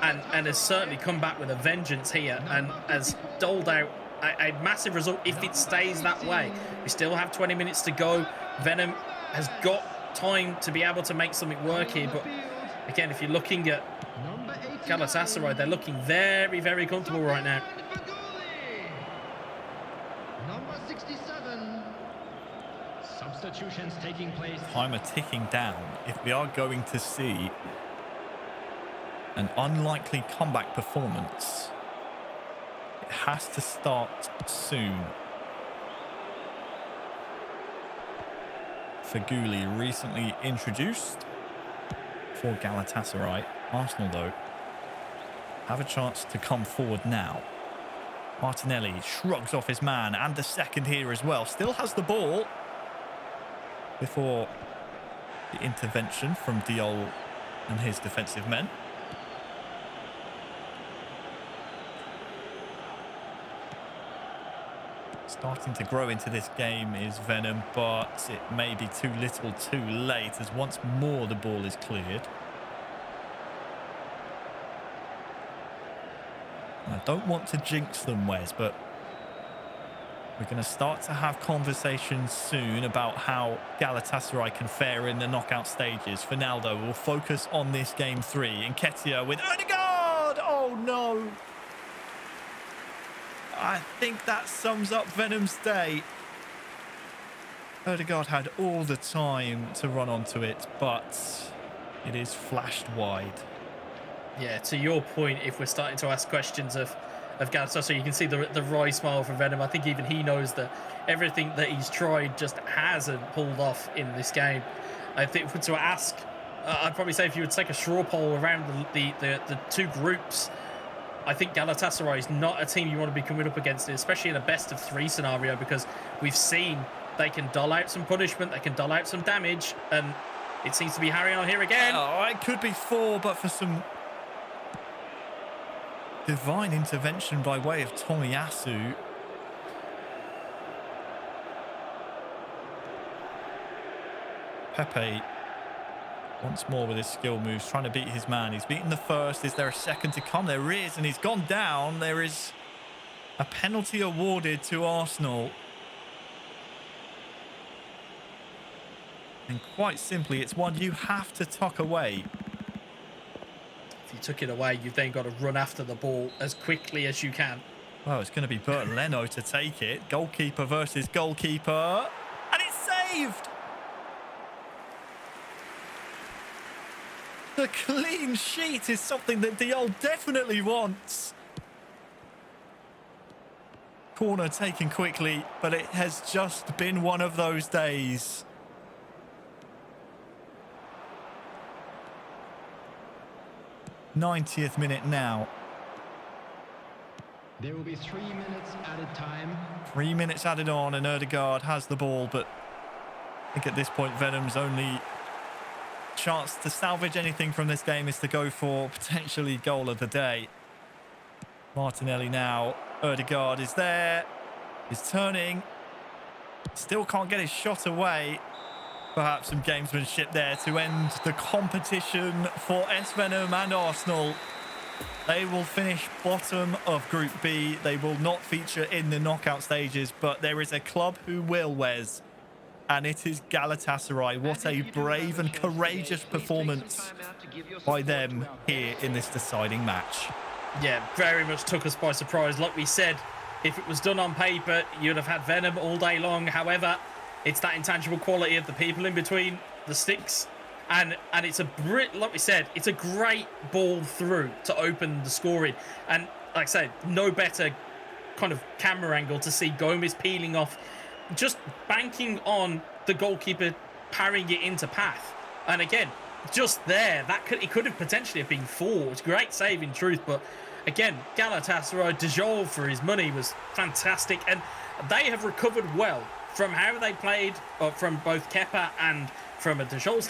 and has certainly come back with a vengeance here and has doled out a massive result if it stays that way. We still have 20 minutes to go. Venom has got time to be able to make something work here, but again, if you're looking at Galatasaray, they're looking very, very comfortable right now. Number 67. Substitutions taking place. Timer ticking down. If we are going to see an unlikely comeback performance, it has to start soon. Feghouli recently introduced for Galatasaray. Arsenal, though, have a chance to come forward now. Martinelli shrugs off his man, and the second here as well. Still has the ball before the intervention from Diol and his defensive men. Starting to grow into this game is Venom, but it may be too little too late as once more the ball is cleared. I don't want to jinx them, Wes, but we're going to start to have conversations soon about how Galatasaray can fare in the knockout stages. For now, though, we'll focus on this game 3. Nketiah with Odegaard! Oh, no! I think that sums up Venom's day. Odegaard had all the time to run onto it, but it is flashed wide. Yeah, to your point, if we're starting to ask questions of Galatasaray, you can see the wry smile from Venom. I think even he knows that everything that he's tried just hasn't pulled off in this game. I think to ask, I'd probably say if you would take a straw poll around the two groups, I think Galatasaray is not a team you want to be coming up against, especially in a best-of-3 scenario, because we've seen they can dole out some punishment, they can dole out some damage, and it seems to be harrying on here again. Oh, it could be 4, but for some divine intervention by way of Tomiyasu. Pepe once more with his skill moves, trying to beat his man. He's beaten the first. Is there a second to come? There is, and he's gone down. There is a penalty awarded to Arsenal. And quite simply, it's one you have to tuck away. If you took it away, you've then got to run after the ball as quickly as you can. Well, it's going to be Bert Leno to take it. Goalkeeper versus goalkeeper. And it's saved! The clean sheet is something that Diol definitely wants. Corner taken quickly, but it has just been one of those days. '90th minute now. There will be 3 minutes added time. 3 minutes added on, and Ødegaard has the ball, but I think at this point Venom's only chance to salvage anything from this game is to go for potentially goal of the day. Martinelli now. Ødegaard is there. He's turning. Still can't get his shot away. Perhaps some gamesmanship there to end the competition for S-Venom and Arsenal. They will finish bottom of Group B. They will not feature in the knockout stages, but there is a club who will, Wes. And it is Galatasaray. What a brave and courageous performance by them here in this deciding match. Yeah, very much took us by surprise. Like we said, if it was done on paper, you'd have had Venom all day long. However, it's that intangible quality of the people in between the sticks. And it's like we said, it's a great ball through to open the scoring. And like I said, no better kind of camera angle to see Gomez peeling off, just banking on the goalkeeper parrying it into path. And again, just there, it could have potentially have been 4. It's a great save in truth, but again, Galatasaray, Diol for his money was fantastic, and they have recovered well from how they played, from both Kepa and from a Diol standpoint.